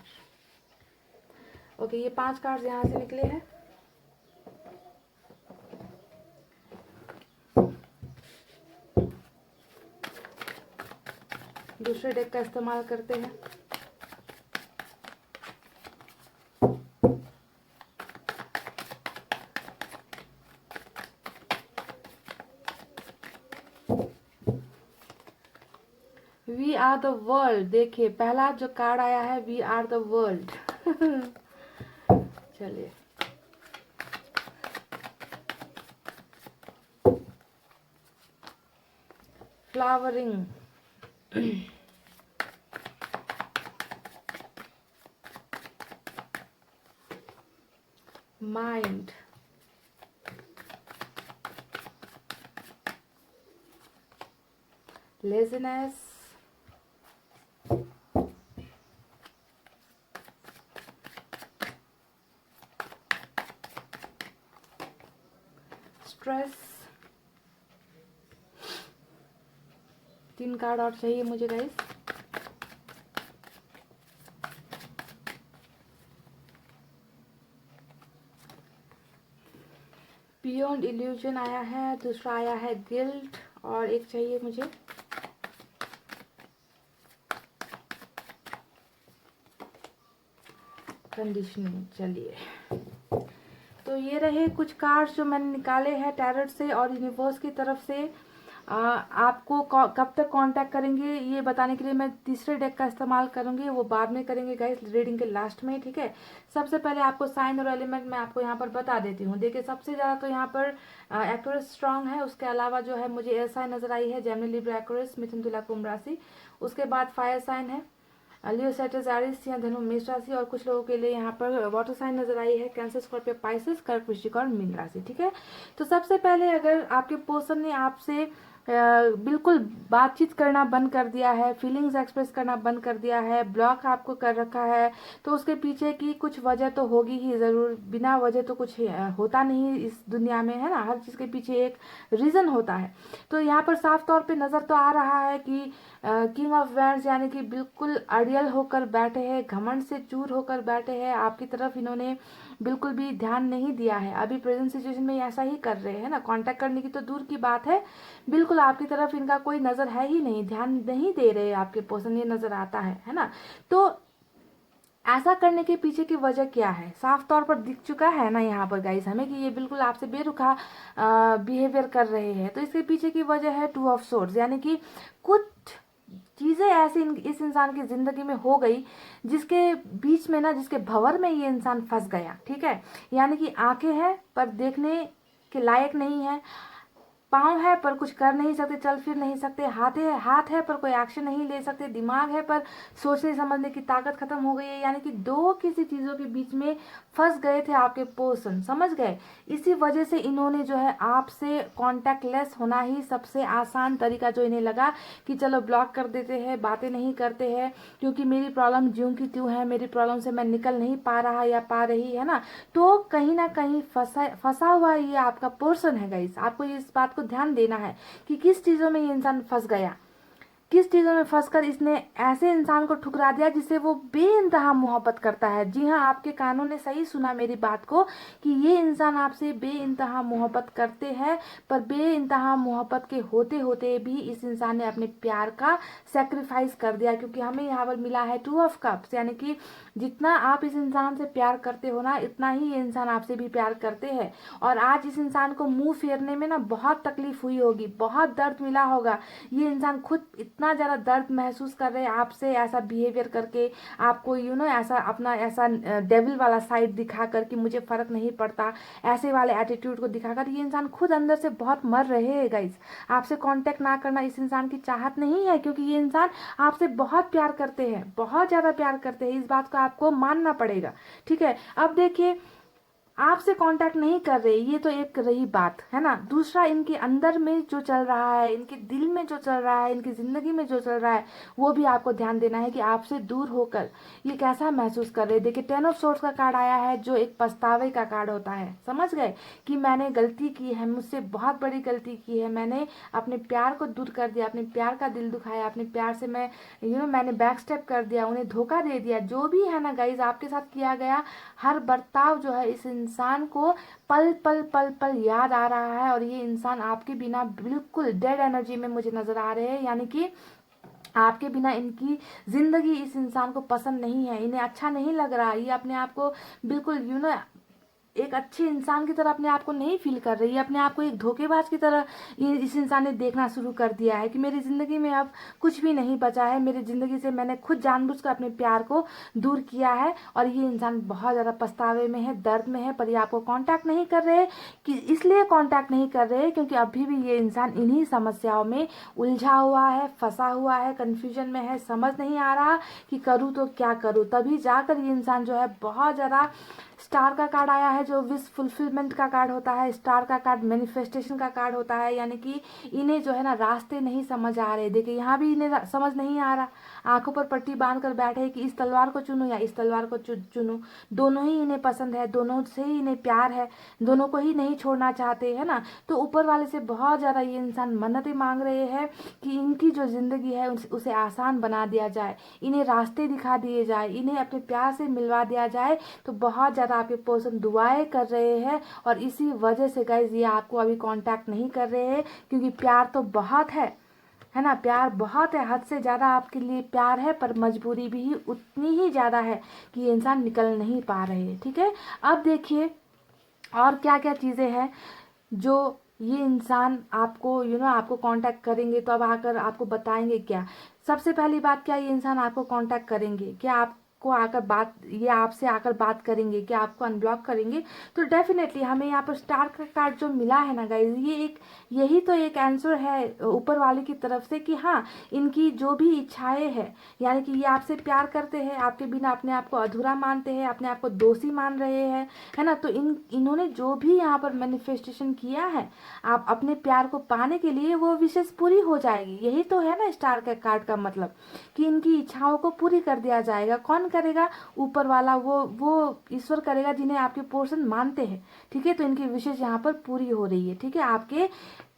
Okay, ये 5 कार्ड्स यहाँ से निकले हैं। दूसरे डेक का इस्तेमाल करते हैं। वी आर द वर्ल्ड, देखिए पहला जो कार्ड आया है वी आर द वर्ल्ड। चलिए, flowering, mind, laziness, stress. 3 card और चाहिए मुझे गाइस। बियॉन्ड इल्यूजन आया है, दूसरा आया है गिल्ट, और एक चाहिए मुझे कंडीशनिंग। चलिए, तो ये रहे कुछ कार्ड्स जो मैंने निकाले हैं टैरोट से और यूनिवर्स की तरफ से। आपको कब तक कांटेक्ट करेंगे ये बताने के लिए मैं तीसरे डेक का इस्तेमाल करूंगी, वो बाद में करेंगे गाइस, रीडिंग के लास्ट में, ठीक है। सबसे पहले आपको साइन और एलिमेंट मैं आपको यहाँ पर बता देती हूँ। देखिए, सबसे ज़्यादा तो यहाँ पर एक्वेरियस स्ट्रांग है, उसके अलावा जो है मुझे एयर साइन नजर आई है, जेमिनी, लिब्रा, एक्वेरियस, मिथुन, तुला, कुंभ राशि। उसके बाद फायर साइन है, लियो, सेटस, एरिस या धनु, मेष राशि, और कुछ लोगों के लिए यहाँ पर वाटर साइन नजर आई है, कैंसर, स्कॉर्पियो, पाइसेस, कर्क, वृश्चिक और मीन राशि, ठीक है। तो सबसे पहले अगर आपके पर्सन ने आपसे बिल्कुल बातचीत करना बंद कर दिया है, फीलिंग्स एक्सप्रेस करना बंद कर दिया है, ब्लॉक आपको कर रखा है, तो उसके पीछे की कुछ वजह तो होगी ही ज़रूर। बिना वजह तो कुछ होता नहीं इस दुनिया में, है ना। हर चीज़ के पीछे एक रीज़न होता है। तो यहाँ पर साफ तौर पे नज़र तो आ रहा है कि किंग ऑफ वैंड्स यानी कि बिल्कुल अड़ियल होकर बैठे हैं, घमंड से चूर होकर बैठे हैं, आपकी तरफ इन्होंने बिल्कुल भी ध्यान नहीं दिया है। अभी प्रेजेंट सिचुएशन में ऐसा ही कर रहे हैं ना, कांटेक्ट करने की तो दूर की बात है, बिल्कुल आपकी तरफ इनका कोई नज़र है ही नहीं, ध्यान नहीं दे रहे आपके पर्सन, ये नज़र आता है ना। तो ऐसा करने के पीछे की वजह क्या है, साफ तौर पर दिख चुका है ना यहाँ पर गाइस हमें कि ये बिल्कुल आपसे बेरुखा बिहेवियर कर रहे हैं। तो इसके पीछे की वजह है 2 ऑफ सोर्ड्स, यानी कि कुछ चीज़ें ऐसी इस इंसान की ज़िंदगी में हो गई जिसके बीच में ना, जिसके भंवर में ये इंसान फंस गया, ठीक है। यानी कि आंखें हैं पर देखने के लायक नहीं है, पाँव है पर कुछ कर नहीं सकते, चल फिर नहीं सकते, हाथ है पर कोई एक्शन नहीं ले सकते, दिमाग है पर सोचने समझने की ताकत खत्म हो गई है। यानी कि दो किसी चीज़ों के बीच में फंस गए थे आपके पर्सन, समझ गए। इसी वजह से इन्होंने जो है आपसे कॉन्टैक्ट लेस होना ही सबसे आसान तरीका जो इन्हें लगा कि चलो ब्लॉक कर देते हैं, बातें नहीं करते हैं, क्योंकि मेरी प्रॉब्लम ज्यों की त्यों है, मेरी प्रॉब्लम से मैं निकल नहीं पा रहा या पा रही, है ना। तो कहीं ना कहीं फंसा हुआ ये आपका पर्सन है गाइस। आपको इस बात को ध्यान देना है कि किस चीज़ों में ये इंसान फंस गया। किस चीज़ों में फंसकर इसने ऐसे इंसान को ठुकरा दिया जिसे वो बेइंतहा मोहब्बत करता है। जी हाँ, आपके कानों ने सही सुना मेरी बात को कि ये इंसान आपसे बेइंतहा मोहब्बत करते हैं, पर बेइंतहा मोहब्बत के होते होते भी इस इंसान ने अपने प्यार का सेक्रीफाइस कर दिया। क्योंकि हमें यहाँ पर मिला है 2 ऑफ कप्स, यानी कि जितना आप इस इंसान से प्यार करते हो ना, इतना ही ये इंसान आपसे भी प्यार करते हैं। और आज इस इंसान को मुंह फेरने में ना बहुत तकलीफ हुई होगी, बहुत दर्द मिला होगा। ये इंसान खुद इतना ज़्यादा दर्द महसूस कर रहे हैं आपसे ऐसा बिहेवियर करके, आपको ऐसा अपना ऐसा डेविल वाला साइड दिखाकर कि मुझे फ़र्क नहीं पड़ता, ऐसे वाले एटीट्यूड को दिखाकर ये इंसान खुद अंदर से बहुत मर रहे हैं गाइस। आपसे कांटेक्ट ना करना इस इंसान की चाहत नहीं है, क्योंकि ये इंसान आपसे बहुत प्यार करते हैं, बहुत ज़्यादा प्यार करते हैं। इस बात को आपको मानना पड़ेगा, ठीक है। अब देखिए, आपसे कांटेक्ट नहीं कर रहे, ये तो एक रही बात है ना। दूसरा, इनके अंदर में जो चल रहा है, इनके दिल में जो चल रहा है, इनकी जिंदगी में जो चल रहा है, वो भी आपको ध्यान देना है कि आपसे दूर होकर ये कैसा महसूस कर रहे हैं। देखिए, 10 ऑफ सोर्ड्स का कार्ड आया है, जो एक पछतावे का कार्ड होता है। समझ गए कि मैंने गलती की है, मुझसे बहुत बड़ी गलती की है, मैंने अपने प्यार को दूर कर दिया, अपने प्यार का दिल दुखाया, अपने प्यार से मैं मैंने बैक स्टेप कर दिया, उन्हें धोखा दे दिया। जो भी है ना गाइज, आपके साथ किया गया हर बर्ताव जो है इस इंसान को पल पल पल पल याद आ रहा है। और ये इंसान आपके बिना बिल्कुल डेड एनर्जी में मुझे नजर आ रहे हैं, यानी कि आपके बिना इनकी जिंदगी इस इंसान को पसंद नहीं है, इन्हें अच्छा नहीं लग रहा। ये अपने आप को बिल्कुल एक अच्छे इंसान की तरह अपने आप को नहीं फील कर रही है, अपने आप को एक धोखेबाज की तरह इस इंसान ने देखना शुरू कर दिया है कि मेरी ज़िंदगी में अब कुछ भी नहीं बचा है, मेरी ज़िंदगी से मैंने खुद जानबूझकर अपने प्यार को दूर किया है। और ये इंसान बहुत ज़्यादा पछतावे में है, दर्द में है, पर ये आपको कांटेक्ट नहीं कर रहे कि इसलिए कांटेक्ट नहीं कर रहे क्योंकि अभी भी ये इंसान इन्हीं समस्याओं में उलझा हुआ है, फंसा हुआ है, कन्फ्यूजन में है, समझ नहीं आ रहा कि करूँ तो क्या करूँ। तभी जाकर ये इंसान जो है बहुत ज़्यादा, स्टार का कार्ड आया है जो विश फुलफिलमेंट का कार्ड होता है, स्टार का कार्ड मैनिफेस्टेशन का कार्ड होता है, यानी कि इन्हें जो है ना रास्ते नहीं समझ आ रहे। देखिए, यहाँ भी इन्हें समझ नहीं आ रहा, आंखों पर पट्टी बांध कर बैठे कि इस तलवार को चुनूं या इस तलवार को चुनूं। दोनों ही इन्हें पसंद है, दोनों से ही इन्हें प्यार है, दोनों को ही नहीं छोड़ना चाहते है ना। तो ऊपर वाले से बहुत ज़्यादा ये इंसान मन्नतें मांग रहे हैं कि इनकी जो ज़िंदगी है उसे आसान बना दिया जाए, इन्हें रास्ते दिखा दिए जाए, इन्हें अपने प्यार से मिलवा दिया जाए। तो बहुत ज़्यादा आपके पर्सन दुआएं कर रहे हैं, और इसी वजह से गाइज ये आपको अभी कांटेक्ट नहीं कर रहे हैं, क्योंकि प्यार तो बहुत है ना, प्यार बहुत है, हद से ज़्यादा आपके लिए प्यार है, पर मजबूरी भी उतनी ही ज़्यादा है कि ये इंसान निकल नहीं पा रहे हैं, ठीक है। अब देखिए और क्या क्या चीज़ें हैं जो ये इंसान आपको आपको कांटेक्ट करेंगे, तो अब आकर आपको बताएंगे क्या। सबसे पहली बात, क्या ये इंसान आपको कांटेक्ट करेंगे, क्या आपको आकर बात, ये आपसे आकर बात करेंगे, क्या आपको अनब्लॉक करेंगे। तो डेफिनेटली हमें यहाँ पर स्टार का कार्ड जो मिला है ना गाइज, यही तो एक आंसर है ऊपर वाले की तरफ से कि हाँ, इनकी जो भी इच्छाएं हैं, यानी कि ये आपसे प्यार करते हैं, आपके बिना अपने आप को अधूरा मानते हैं, अपने आप को दोषी मान रहे हैं, है ना। तो इन्होंने जो भी यहाँ पर मैनिफेस्टेशन किया है आप अपने प्यार को पाने के लिए, वो विशेष पूरी हो जाएगी। यही तो है ना स्टार के कार्ड का मतलब, कि इनकी इच्छाओं को पूरी कर दिया जाएगा। कौन करेगा? ऊपर वाला, वो ईश्वर करेगा जिन्हें आपके पोर्शन मानते हैं, ठीक है। तो इनकी विशेष यहाँ पर पूरी हो रही है, ठीक है। आपके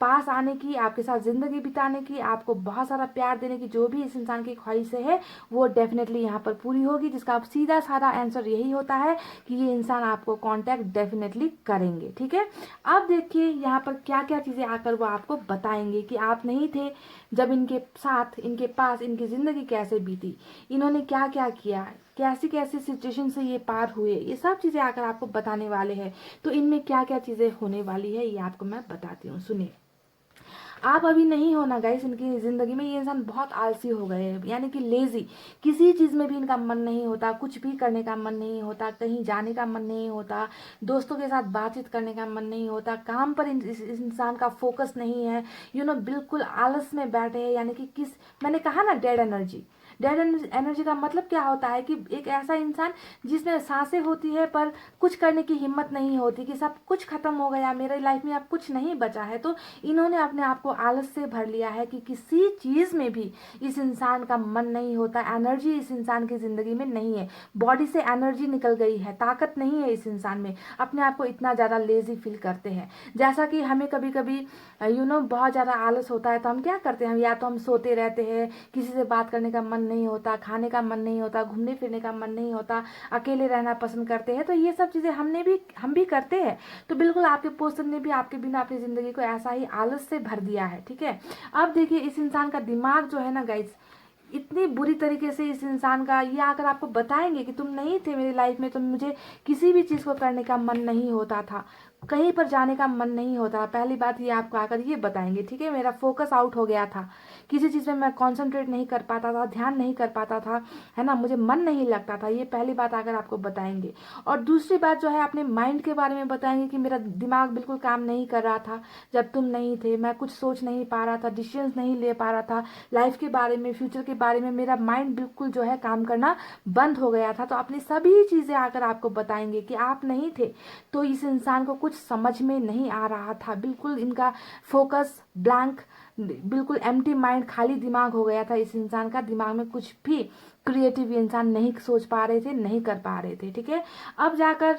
पास आने की, आपके साथ जिंदगी बिताने की, आपको बहुत सारा प्यार देने की जो भी इस इंसान की ख्वाहिश है, वो डेफिनेटली यहाँ पर पूरी होगी, जिसका आप सीधा साधा आंसर यही होता है कि ये इंसान आपको कांटेक्ट डेफिनेटली करेंगे, ठीक है। अब देखिए यहाँ पर क्या क्या चीज़ें आकर वो आपको बताएंगे कि आप नहीं थे जब इनके साथ, इनके पास इनकी ज़िंदगी कैसे बीती, इन्होंने क्या क्या किया, कैसी कैसी सिचुएशन से ये पार हुए, ये सब चीज़ें आकर आपको बताने वाले हैं। तो इनमें क्या क्या चीज़ें होने वाली है, ये आपको मैं बताती हूँ, सुनिए। आप अभी नहीं हो ना गाइस इनकी ज़िंदगी में, ये इंसान बहुत आलसी हो गए हैं, यानी कि लेज़ी, किसी चीज़ में भी इनका मन नहीं होता, कुछ भी करने का मन नहीं होता, कहीं जाने का मन नहीं होता, दोस्तों के साथ बातचीत करने का मन नहीं होता, काम पर इस इंसान का फोकस नहीं है, बिल्कुल आलस में बैठे हैं, यानी कि मैंने कहा ना डेड एनर्जी, डेड एनर्जी का मतलब क्या होता है कि एक ऐसा इंसान जिसमें सांसें होती है पर कुछ करने की हिम्मत नहीं होती, कि सब कुछ खत्म हो गया, मेरे लाइफ में अब कुछ नहीं बचा है। तो इन्होंने अपने आप को आलस से भर लिया है कि किसी चीज़ में भी इस इंसान का मन नहीं होता, एनर्जी इस इंसान की ज़िंदगी में नहीं है, बॉडी से एनर्जी निकल गई है, ताकत नहीं है इस इंसान में, अपने आप को इतना ज़्यादा लेजी फील करते हैं। जैसा कि हमें कभी कभी बहुत ज़्यादा आलस होता है तो हम क्या करते हैं, या तो हम सोते रहते हैं, किसी से बात करने का मन नहीं होता, खाने का मन नहीं होता, घूमने फिरने का मन नहीं होता, अकेले रहना पसंद करते हैं। तो ये सब चीज़ें हम भी करते हैं। तो बिल्कुल आपके पर्सन ने भी आपके बिना अपनी ज़िंदगी को ऐसा ही आलस से भर दिया है, ठीक है। अब देखिए इस इंसान का दिमाग जो है ना गाइज, इतनी बुरी तरीके से इस इंसान का, ये आकर आपको बताएंगे कि तुम नहीं थे मेरी लाइफ में तो मुझे किसी भी चीज़ को करने का मन नहीं होता था, कहीं पर जाने का मन नहीं होता। पहली बात ये आपको आकर ये बताएंगे, ठीक है, मेरा फोकस आउट हो गया था, किसी चीज़ में मैं कंसंट्रेट नहीं कर पाता था, ध्यान नहीं कर पाता था, है ना, मुझे मन नहीं लगता था। ये पहली बात आकर आपको बताएंगे। और दूसरी बात जो है अपने माइंड के बारे में बताएंगे कि मेरा दिमाग बिल्कुल काम नहीं कर रहा था जब तुम नहीं थे, मैं कुछ सोच नहीं पा रहा था, डिसीजंस नहीं ले पा रहा था, लाइफ के बारे में, फ्यूचर के बारे में मेरा माइंड बिल्कुल जो है काम करना बंद हो गया था। तो अपनी सभी चीज़ें आकर आपको बताएंगे कि आप नहीं थे तो इस इंसान को कुछ समझ में नहीं आ रहा था, बिल्कुल इनका फोकस ब्लैंक, बिल्कुल एम्प्टी माइंड, खाली दिमाग हो गया था इस इंसान का, दिमाग में कुछ भी क्रिएटिव इंसान नहीं सोच पा रहे थे, नहीं कर पा रहे थे, ठीक है। अब जाकर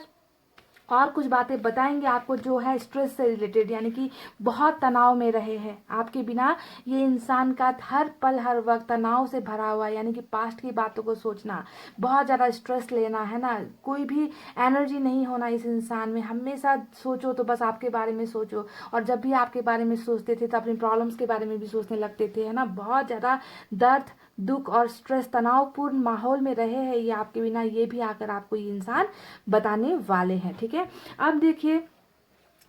और कुछ बातें बताएंगे आपको जो है स्ट्रेस से रिलेटेड, यानी कि बहुत तनाव में रहे हैं आपके बिना। ये इंसान का हर पल हर वक्त तनाव से भरा हुआ है, यानी कि पास्ट की बातों को सोचना, बहुत ज़्यादा स्ट्रेस लेना, है ना, कोई भी एनर्जी नहीं होना इस इंसान में, हमेशा सोचो तो बस आपके बारे में सोचो, और जब भी आपके बारे में सोचते थे तो अपनी प्रॉब्लम्स के बारे में भी सोचने लगते थे, है ना, बहुत ज़्यादा दर्द, दुख और स्ट्रेस, तनावपूर्ण माहौल में रहे हैं ये आपके बिना, ये भी आकर आपको ये इंसान बताने वाले हैं, ठीक है। अब देखिए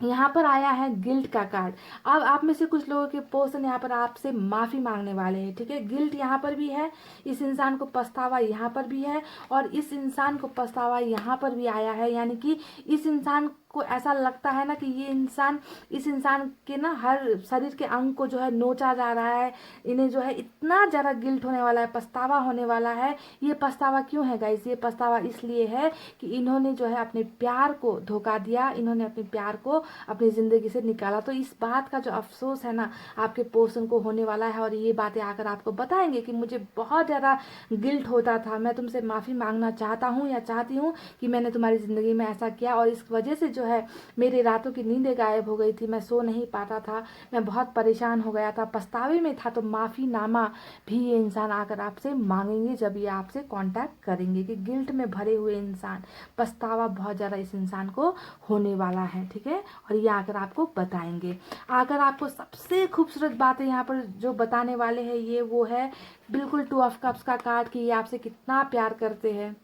यहाँ पर आया है गिल्ट का कार्ड। अब आप में से कुछ लोगों के पर्सन यहाँ पर आपसे माफ़ी मांगने वाले हैं, ठीक है। गिल्ट यहाँ पर भी है, इस इंसान को पछतावा यहाँ पर भी है, और इस इंसान को पछतावा यहाँ पर भी आया है, यानी कि इस इंसान को ऐसा लगता है ना कि ये इंसान, इस इंसान के ना हर शरीर के अंग को जो है नोचा जा रहा है, इन्हें जो है इतना ज़्यादा गिल्ट होने वाला है, पछतावा होने वाला है। ये पछतावा क्यों है गाइस, ये पछतावा इसलिए है कि इन्होंने जो है अपने प्यार को धोखा दिया, इन्होंने अपने प्यार को अपनी ज़िंदगी से निकाला। तो इस बात का जो अफसोस है ना आपके पर्सन को होने वाला है, और ये बातें आकर आपको बताएंगे कि मुझे बहुत ज़्यादा गिल्ट होता था, मैं तुमसे माफ़ी मांगना चाहता हूँ या चाहती हूँ कि मैंने तुम्हारी ज़िंदगी में ऐसा किया, और इस वजह से जो है मेरी रातों की नींदें गायब हो गई थी, मैं सो नहीं पाता था, मैं बहुत परेशान हो गया था, पछतावे में था। तो माफ़ीनामा भी ये इंसान आकर आपसे मांगेंगे जब ये आपसे कांटेक्ट करेंगे, कि गिल्ट में भरे हुए इंसान, पछतावा बहुत ज़्यादा इस इंसान को होने वाला है, ठीक है। और ये आकर आपको बताएंगे। आकर आपको सबसे खूबसूरत बातें यहाँ पर जो बताने वाले हैं ये वो है बिल्कुल 2 ऑफ कप्स का कार्ड, कि ये आपसे कितना प्यार करते हैं,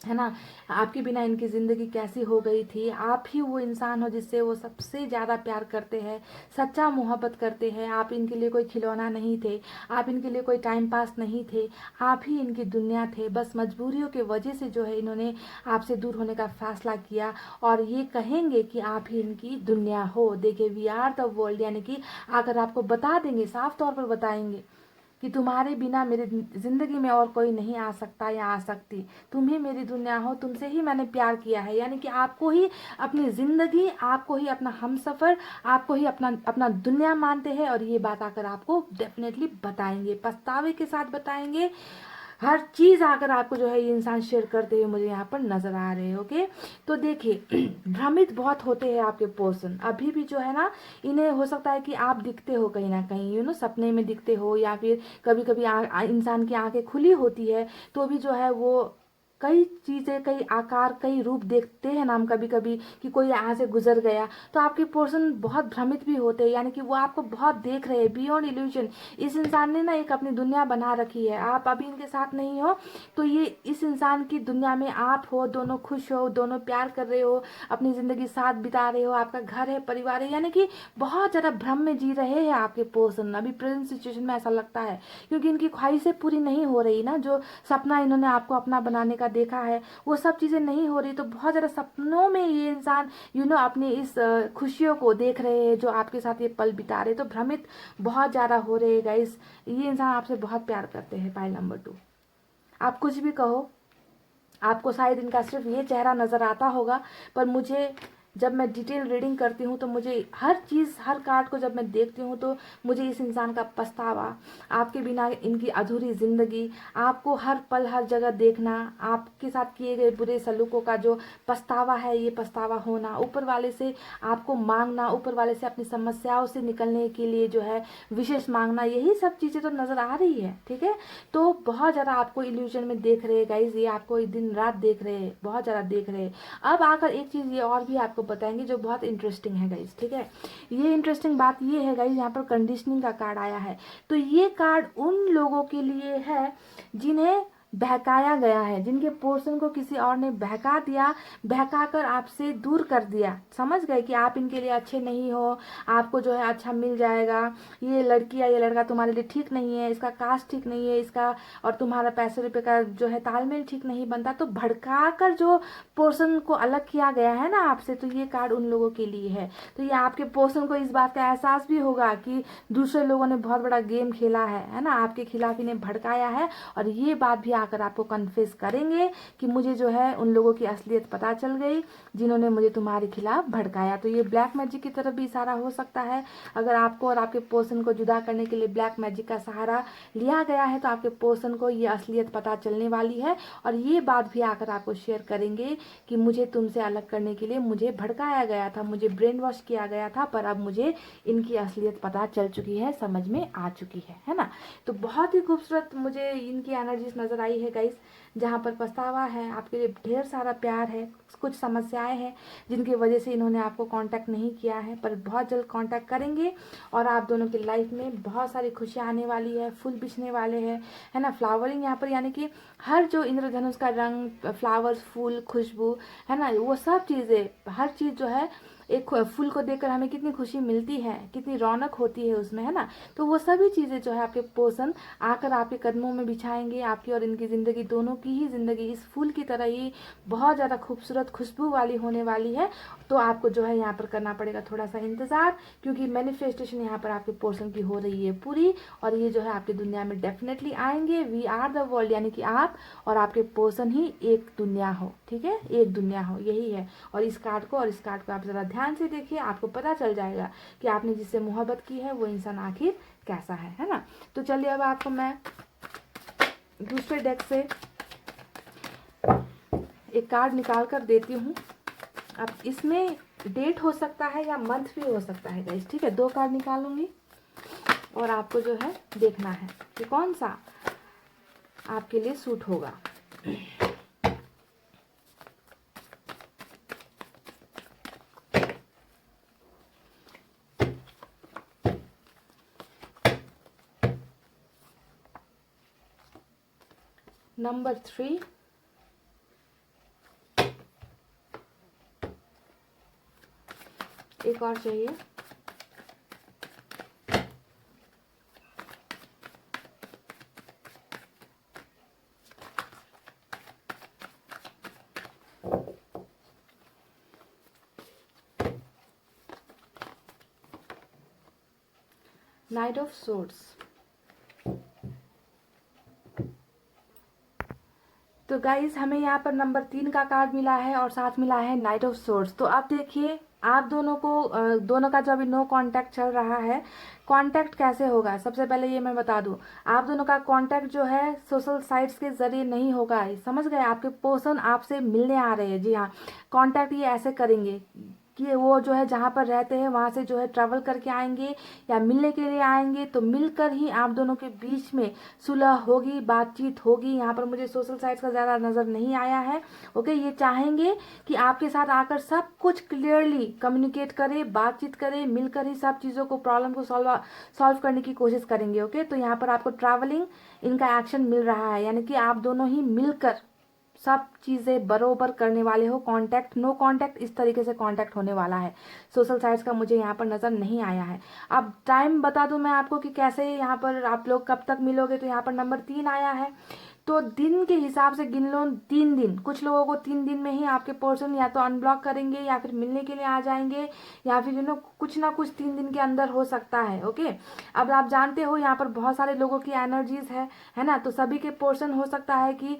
है ना, आपके बिना इनकी ज़िंदगी कैसी हो गई थी, आप ही वो इंसान हो जिससे वो सबसे ज़्यादा प्यार करते हैं, सच्चा मोहब्बत करते हैं। आप इनके लिए कोई खिलौना नहीं थे, आप इनके लिए कोई टाइम पास नहीं थे, आप ही इनकी दुनिया थे। बस मजबूरियों के वजह से जो है इन्होंने आपसे दूर होने का फैसला किया, और ये कहेंगे कि आप ही इनकी दुनिया हो। देखिए वी आर द वर्ल्ड, यानी कि आकर आपको बता देंगे, साफ तौर पर बताएंगे कि तुम्हारे बिना मेरी ज़िंदगी में और कोई नहीं आ सकता या आ सकती, तुम ही मेरी दुनिया हो, तुमसे ही मैंने प्यार किया है, यानी कि आपको ही अपनी ज़िंदगी, आपको ही अपना हमसफ़र, आपको ही अपना अपना दुनिया मानते हैं। और ये बात आकर आपको डेफिनेटली बताएंगे, पछतावे के साथ बताएंगे, हर चीज़ आकर आपको जो है ये इंसान शेयर करते हुए मुझे यहाँ पर नज़र आ रहे हैं, ओके। तो देखिए भ्रमित बहुत होते हैं आपके पर्सन, अभी भी जो है ना, इन्हें हो सकता है कि आप दिखते हो कहीं ना कहीं, सपने में दिखते हो, या फिर कभी कभी इंसान की आंखें खुली होती है तो भी जो है वो कई चीज़ें, कई आकार, कई रूप देखते हैं ना हम कभी कभी, कि कोई यहाँ से गुजर गया। तो आपके पर्सन बहुत भ्रमित भी होते हैं, यानी कि वो आपको बहुत देख रहे हैं, बियॉन्ड इल्यूजन। इस इंसान ने ना एक अपनी दुनिया बना रखी है, आप अभी इनके साथ नहीं हो तो ये इस इंसान की दुनिया में आप हो, दोनों खुश हो, दोनों प्यार कर रहे हो, अपनी ज़िंदगी साथ बिता रहे हो, आपका घर है, परिवार है, यानी कि बहुत ज़्यादा भ्रम में जी रहे हैं आपके पर्सन अभी प्रेजेंट सिचुएशन में, ऐसा लगता है, क्योंकि इनकी ख्वाहिशें पूरी नहीं हो रही ना, जो सपना इन्होंने आपको अपना बनाने का देखा है वो सब चीज़ें नहीं हो रही। तो बहुत ज़्यादा सपनों में ये इंसान अपनी इस खुशियों को देख रहे हैं जो आपके साथ ये पल बिता रहे, तो भ्रमित बहुत ज़्यादा हो रहे हैं गाइस। ये इंसान आपसे बहुत प्यार करते हैं, पाइल नंबर 2। आप कुछ भी कहो, आपको शायद इनका सिर्फ ये चेहरा नज़र आता होगा, पर मुझे जब मैं डिटेल रीडिंग करती हूँ तो मुझे हर चीज़, हर कार्ड को जब मैं देखती हूँ तो मुझे इस इंसान का पछतावा, आपके बिना इनकी अधूरी ज़िंदगी, आपको हर पल हर जगह देखना, आपके साथ किए गए बुरे सलूकों का जो पछतावा है, ये पछतावा होना, ऊपर वाले से आपको मांगना, ऊपर वाले से अपनी समस्याओं से निकलने के लिए जो है विशेष मांगना, यही सब चीज़ें तो नज़र आ रही है। ठीक है, तो बहुत ज़्यादा आपको इल्यूजन में देख रहे हैं गाइज, ये आपको दिन रात देख रहे हैं, बहुत ज़्यादा देख रहे हैं। अब आकर एक चीज़ ये और भी आपको बताएंगे जो बहुत इंटरेस्टिंग है गाइज। ठीक है, ये इंटरेस्टिंग बात ये है गाइज, यहाँ पर कंडीशनिंग का कार्ड आया है, तो ये कार्ड उन लोगों के लिए है जिन्हें बहकाया गया है, जिनके पोर्शन को किसी और ने बहका दिया, बहकाकर आपसे दूर कर दिया। समझ गए कि आप इनके लिए अच्छे नहीं हो, आपको जो है अच्छा मिल जाएगा, ये लड़की या ये लड़का तुम्हारे लिए ठीक नहीं है, इसका कास्ट ठीक नहीं है, इसका और तुम्हारा पैसे रुपये का जो है तालमेल ठीक नहीं बनता, तो भड़का कर जो पोर्शन को अलग किया गया है ना आपसे, तो ये कार्ड उन लोगों के लिए है। तो ये आपके पोर्शन को इस बात का एहसास भी होगा कि दूसरे लोगों ने बहुत बड़ा गेम खेला है ना, आपके खिलाफ इन्हें भड़काया है, और ये बात भी आकर आपको कन्फेस करेंगे कि मुझे जो है उन लोगों की असलियत पता चल गई जिन्होंने मुझे तुम्हारे खिलाफ भड़काया। तो ये ब्लैक मैजिक की तरफ भी इशारा हो सकता है। अगर आपको और आपके पर्सन को जुदा करने के लिए ब्लैक मैजिक का सहारा लिया गया है तो आपके पर्सन को ये असलियत पता चलने वाली है, और ये बात भी आकर आपको शेयर करेंगे कि मुझे तुमसे अलग करने के लिए मुझे भड़काया गया था, मुझे ब्रेन वॉश किया गया था, पर अब मुझे इनकी असलियत पता चल चुकी है, समझ में आ चुकी है ना। तो बहुत ही खूबसूरत मुझे इनकी एनर्जीज नज़र आई है गाइस, जहाँ पर पछतावा है, आपके लिए ढेर सारा प्यार है, कुछ समस्याएं हैं जिनकी वजह से इन्होंने आपको कांटेक्ट नहीं किया है, पर बहुत जल्द कांटेक्ट करेंगे, और आप दोनों की लाइफ में बहुत सारी खुशियाँ आने वाली है, फूल बिछने वाले हैं, है ना। फ्लावरिंग यहाँ पर, यानी कि हर जो इंद्रधनुष का रंग, फ्लावर्स, फूल, खुशबू, है ना, वो सब चीज़ें, हर चीज़ जो है, एक फूल को देखकर हमें कितनी खुशी मिलती है, कितनी रौनक होती है उसमें, है ना। तो वो सभी चीज़ें जो है आपके पर्सन आकर आपके कदमों में बिछाएंगे, आपकी और इनकी ज़िंदगी, दोनों की ही ज़िंदगी इस फूल की तरह ही बहुत ज़्यादा खूबसूरत खुशबू वाली होने वाली है। तो आपको जो है यहाँ पर करना पड़ेगा थोड़ा सा इंतज़ार, क्योंकि मैनिफेस्टेशन यहाँ पर आपके पर्सन की हो रही है पूरी, और ये जो है आपकी दुनिया में डेफिनेटली आएंगे। वी आर द वर्ल्ड, यानी कि आप और आपके पर्सन ही एक दुनिया हो। ठीक है, एक दुनिया हो, यही है। और इस कार्ड को आप ज़रा ध्यान से देखिए, आपको पता चल जाएगा कि आपने जिससे मोहब्बत की है वो इंसान आखिर कैसा है ना। तो चलिए अब आपको मैं दूसरे डेक से एक कार्ड निकाल कर देती हूँ। अब इसमें डेट हो सकता है या मंथ भी हो सकता है गाइस। ठीक है, 2 कार्ड निकालूंगी और आपको जो है देखना है कि कौन सा आपके लिए सूट होगा। नंबर 3, एक और चाहिए, नाइट ऑफ सोर्ड्स। तो गाइज हमें यहाँ पर नंबर 3 का कार्ड मिला है और साथ मिला है नाइट ऑफ सोर्ड्स। तो अब देखिए आप दोनों को, दोनों का जो अभी नो कांटेक्ट चल रहा है, कांटेक्ट कैसे होगा सबसे पहले ये मैं बता दूं। आप दोनों का कांटेक्ट जो है सोशल साइट्स के जरिए नहीं होगा, समझ गए। आपके पर्सन आपसे मिलने आ रहे हैं, जी हाँ। कांटेक्ट ये ऐसे करेंगे कि वो जो है जहाँ पर रहते हैं वहाँ से जो है ट्रैवल करके आएंगे या मिलने के लिए आएंगे, तो मिलकर ही आप दोनों के बीच में सुलह होगी, बातचीत होगी। यहाँ पर मुझे सोशल साइट्स का ज़्यादा नज़र नहीं आया है। ओके, ये चाहेंगे कि आपके साथ आकर सब कुछ क्लियरली कम्युनिकेट करें, बातचीत करें, मिलकर ही सब चीज़ों को, प्रॉब्लम को सॉल्व करने की कोशिश करेंगे। ओके, तो यहाँ पर आपको ट्रैवलिंग इनका एक्शन मिल रहा है, यानी कि आप दोनों ही मिलकर सब चीज़ें बरोबर करने वाले हो। कांटेक्ट, नो कांटेक्ट, इस तरीके से कांटेक्ट होने वाला है। सोशल साइट्स का मुझे यहाँ पर नज़र नहीं आया है। अब टाइम बता दूं मैं आपको कि कैसे यहाँ पर आप लोग कब तक मिलोगे। तो यहाँ पर नंबर 3 आया है, तो दिन के हिसाब से गिन लो 3 दिन। कुछ लोगों को 3 दिन में ही आपके पर्सन या तो अनब्लॉक करेंगे या फिर मिलने के लिए आ जाएंगे, या फिर कुछ ना कुछ 3 दिन के अंदर हो सकता है। ओके, अब आप जानते हो यहाँ पर बहुत सारे लोगों की एनर्जीज है ना, तो सभी के पोर्शन हो सकता है कि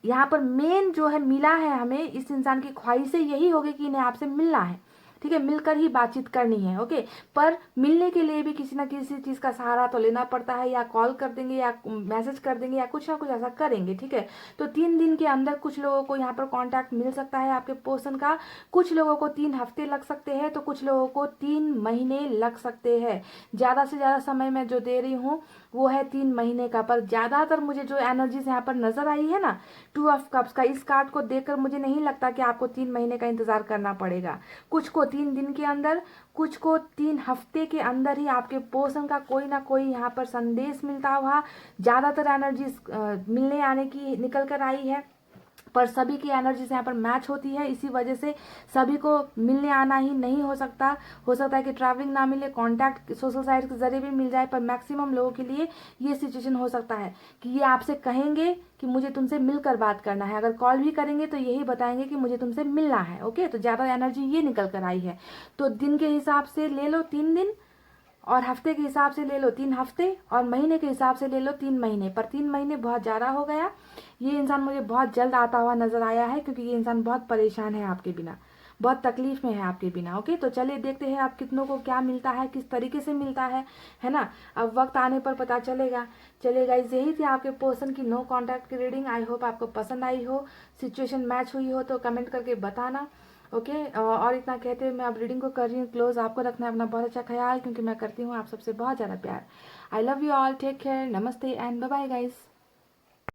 यहाँ पर मेन जो है मिला है हमें, इस इंसान की ख्वाहिशें यही होगी कि इन्हें आपसे मिलना है, ठीक है, मिलकर ही बातचीत करनी है। ओके, पर मिलने के लिए भी किसी ना किसी चीज़ का सहारा तो लेना पड़ता है, या कॉल कर देंगे या मैसेज कर देंगे या कुछ ना कुछ ऐसा करेंगे, ठीक है। तो 3 दिन के अंदर कुछ लोगों को यहाँ पर कांटेक्ट मिल सकता है आपके पर्सन का, कुछ लोगों को 3 हफ्ते लग सकते हैं, तो कुछ लोगों को 3 महीने लग सकते हैं। ज़्यादा से ज़्यादा समय मैं जो दे रही हूँ वो है 3 महीने का, पर ज़्यादातर मुझे जो एनर्जीज यहाँ पर नजर आई है ना 2 ऑफ कप्स का, इस कार्ड को देखकर मुझे नहीं लगता कि आपको 3 महीने का इंतजार करना पड़ेगा। कुछ को 3 दिन के अंदर, कुछ को 3 हफ्ते के अंदर ही आपके पर्सन का कोई ना कोई यहाँ पर संदेश मिलता हुआ ज़्यादातर एनर्जीज मिलने आने की निकल कर आई है। पर सभी की एनर्जी से यहाँ पर मैच होती है, इसी वजह से सभी को मिलने आना ही नहीं हो सकता है कि ट्रैवलिंग ना मिले, कांटेक्ट सोशल साइट के जरिए भी मिल जाए, पर मैक्सिमम लोगों के लिए ये सिचुएशन हो सकता है कि ये आपसे कहेंगे कि मुझे तुमसे मिलकर बात करना है। अगर कॉल भी करेंगे तो यही बताएंगे कि मुझे तुमसे मिलना है। ओके, तो ज़्यादा एनर्जी ये निकल कर आई है। तो दिन के हिसाब से ले लो 3 दिन, और हफ्ते के हिसाब से ले लो 3 हफ्ते, और महीने के हिसाब से ले लो 3 महीने। पर 3 महीने बहुत ज़्यादा हो गया। ये इंसान मुझे बहुत जल्द आता हुआ नजर आया है, क्योंकि ये इंसान बहुत परेशान है आपके बिना, बहुत तकलीफ में है आपके बिना। ओके, तो चलिए देखते हैं आप कितनों को क्या मिलता है, किस तरीके से मिलता है ना। अब वक्त आने पर पता चलेगा। चलेगा, यही थी आपके पर्सन की नो कॉन्टैक्ट की रीडिंग। आई होप आपको पसंद आई हो, सिचुएशन मैच हुई हो तो कमेंट करके बताना। ओके, और इतना कहते हुए मैं अब रीडिंग को कर रही हूँ क्लोज। आपको रखना है अपना बहुत अच्छा ख्याल, क्योंकि मैं करती हूँ आप सबसे बहुत ज़्यादा प्यार। I love you all, take care, नमस्ते एंड बाय बाय गाइस।